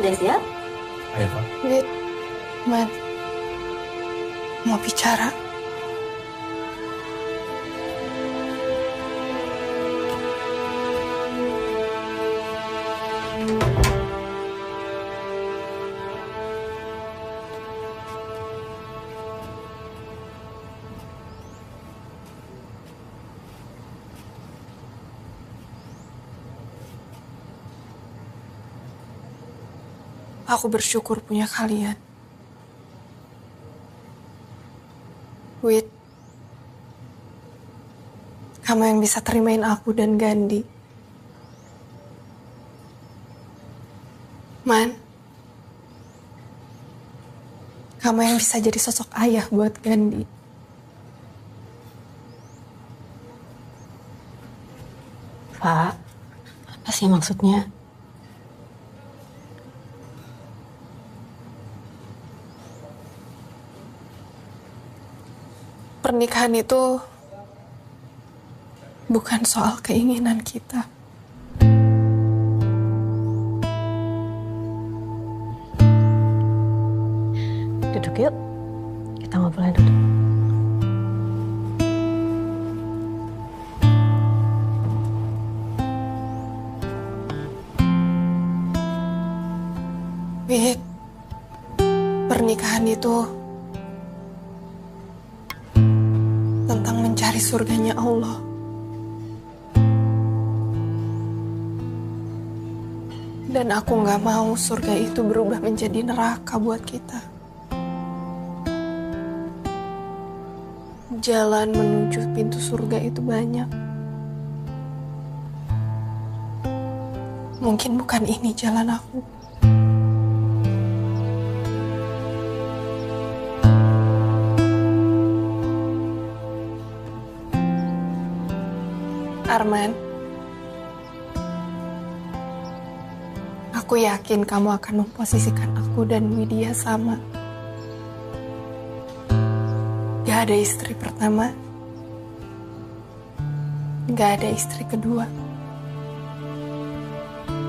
Udah siap? Ayo, Pak. Wait, Man. Mau bicara. Aku bersyukur punya kalian. Wit, kamu yang bisa terimain aku dan Gandhi. Man, kamu yang bisa jadi sosok ayah buat Gandhi. Pak, apa sih maksudnya? Pernikahan itu bukan soal keinginan kita. Duduk yuk, kita ngobrolnya duduk. Wit, pernikahan itu tentang mencari surganya Allah. Dan aku gak mau surga itu berubah menjadi neraka buat kita. Jalan menuju pintu surga itu banyak. Mungkin bukan ini jalan aku. Arman, aku yakin kamu akan memposisikan aku dan Widya sama. Gak ada istri pertama, gak ada istri kedua.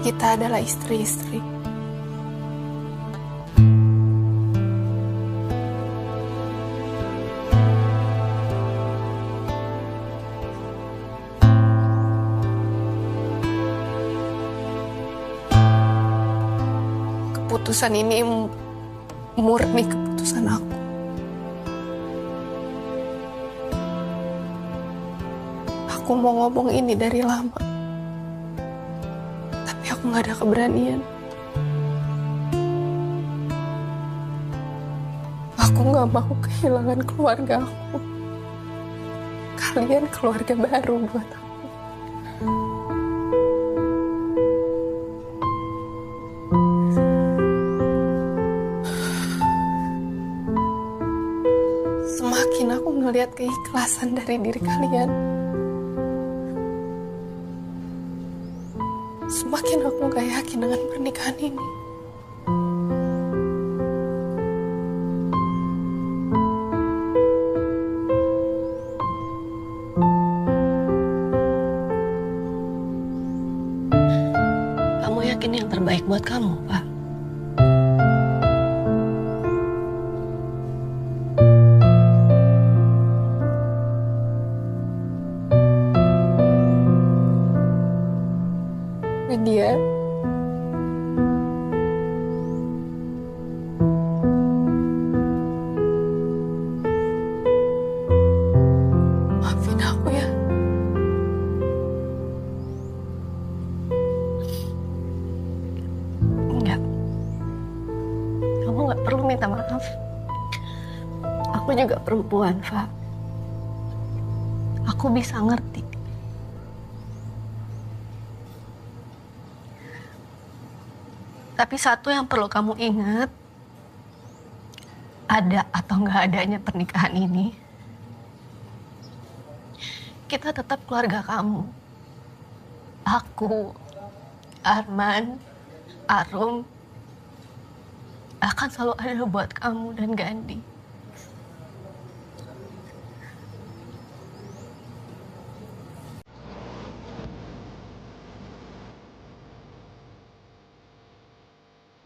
Kita adalah istri-istri. Keputusan ini murni keputusan aku. Aku mau ngomong ini dari lama, tapi aku gak ada keberanian. Aku gak mau kehilangan keluarga aku. Kalian keluarga baru buat aku. Semakin aku ngelihat keikhlasan dari diri kalian, semakin aku gak yakin dengan pernikahan ini. Kamu yakin yang terbaik buat kamu, Pak? Widya, maafin aku ya. Enggak. Kamu nggak perlu minta maaf. Aku juga perempuan, Pak. Aku bisa ngerti. Tapi satu yang perlu kamu ingat, ada atau nggak adanya pernikahan ini, kita tetap keluarga kamu. Aku, Arman, Arum, akan selalu ada buat kamu dan Gandhi.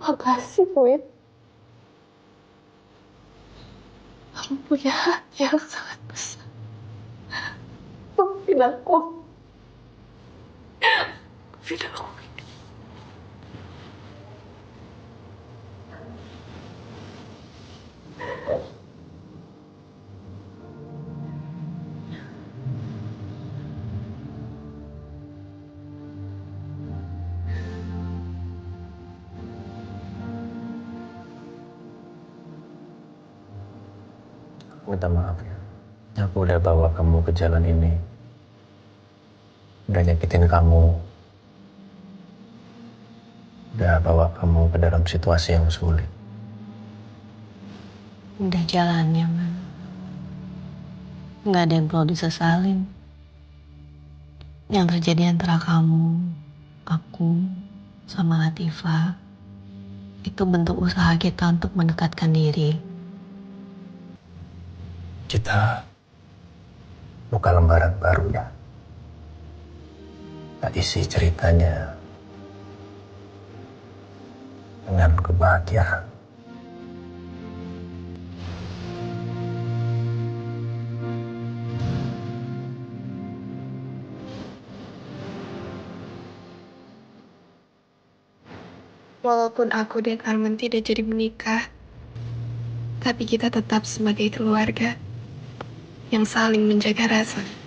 Makasih, Wit. Kamu punya hati yang sangat besar. Maafin aku. Maafin aku. minta maaf ya. Aku udah bawa kamu ke jalan ini. Udah nyakitin kamu. Udah bawa kamu ke dalam situasi yang sulit. Udah jalannya, Man. Nggak ada yang perlu disesalin. Yang terjadi antara kamu, aku, sama Latifah, itu bentuk usaha kita untuk mendekatkan diri. Kita buka lembaran baru ya. Kita isi ceritanya dengan kebahagiaan. Walaupun aku dan Arman tidak jadi menikah, tapi kita tetap sebagai keluarga yang saling menjaga rasa.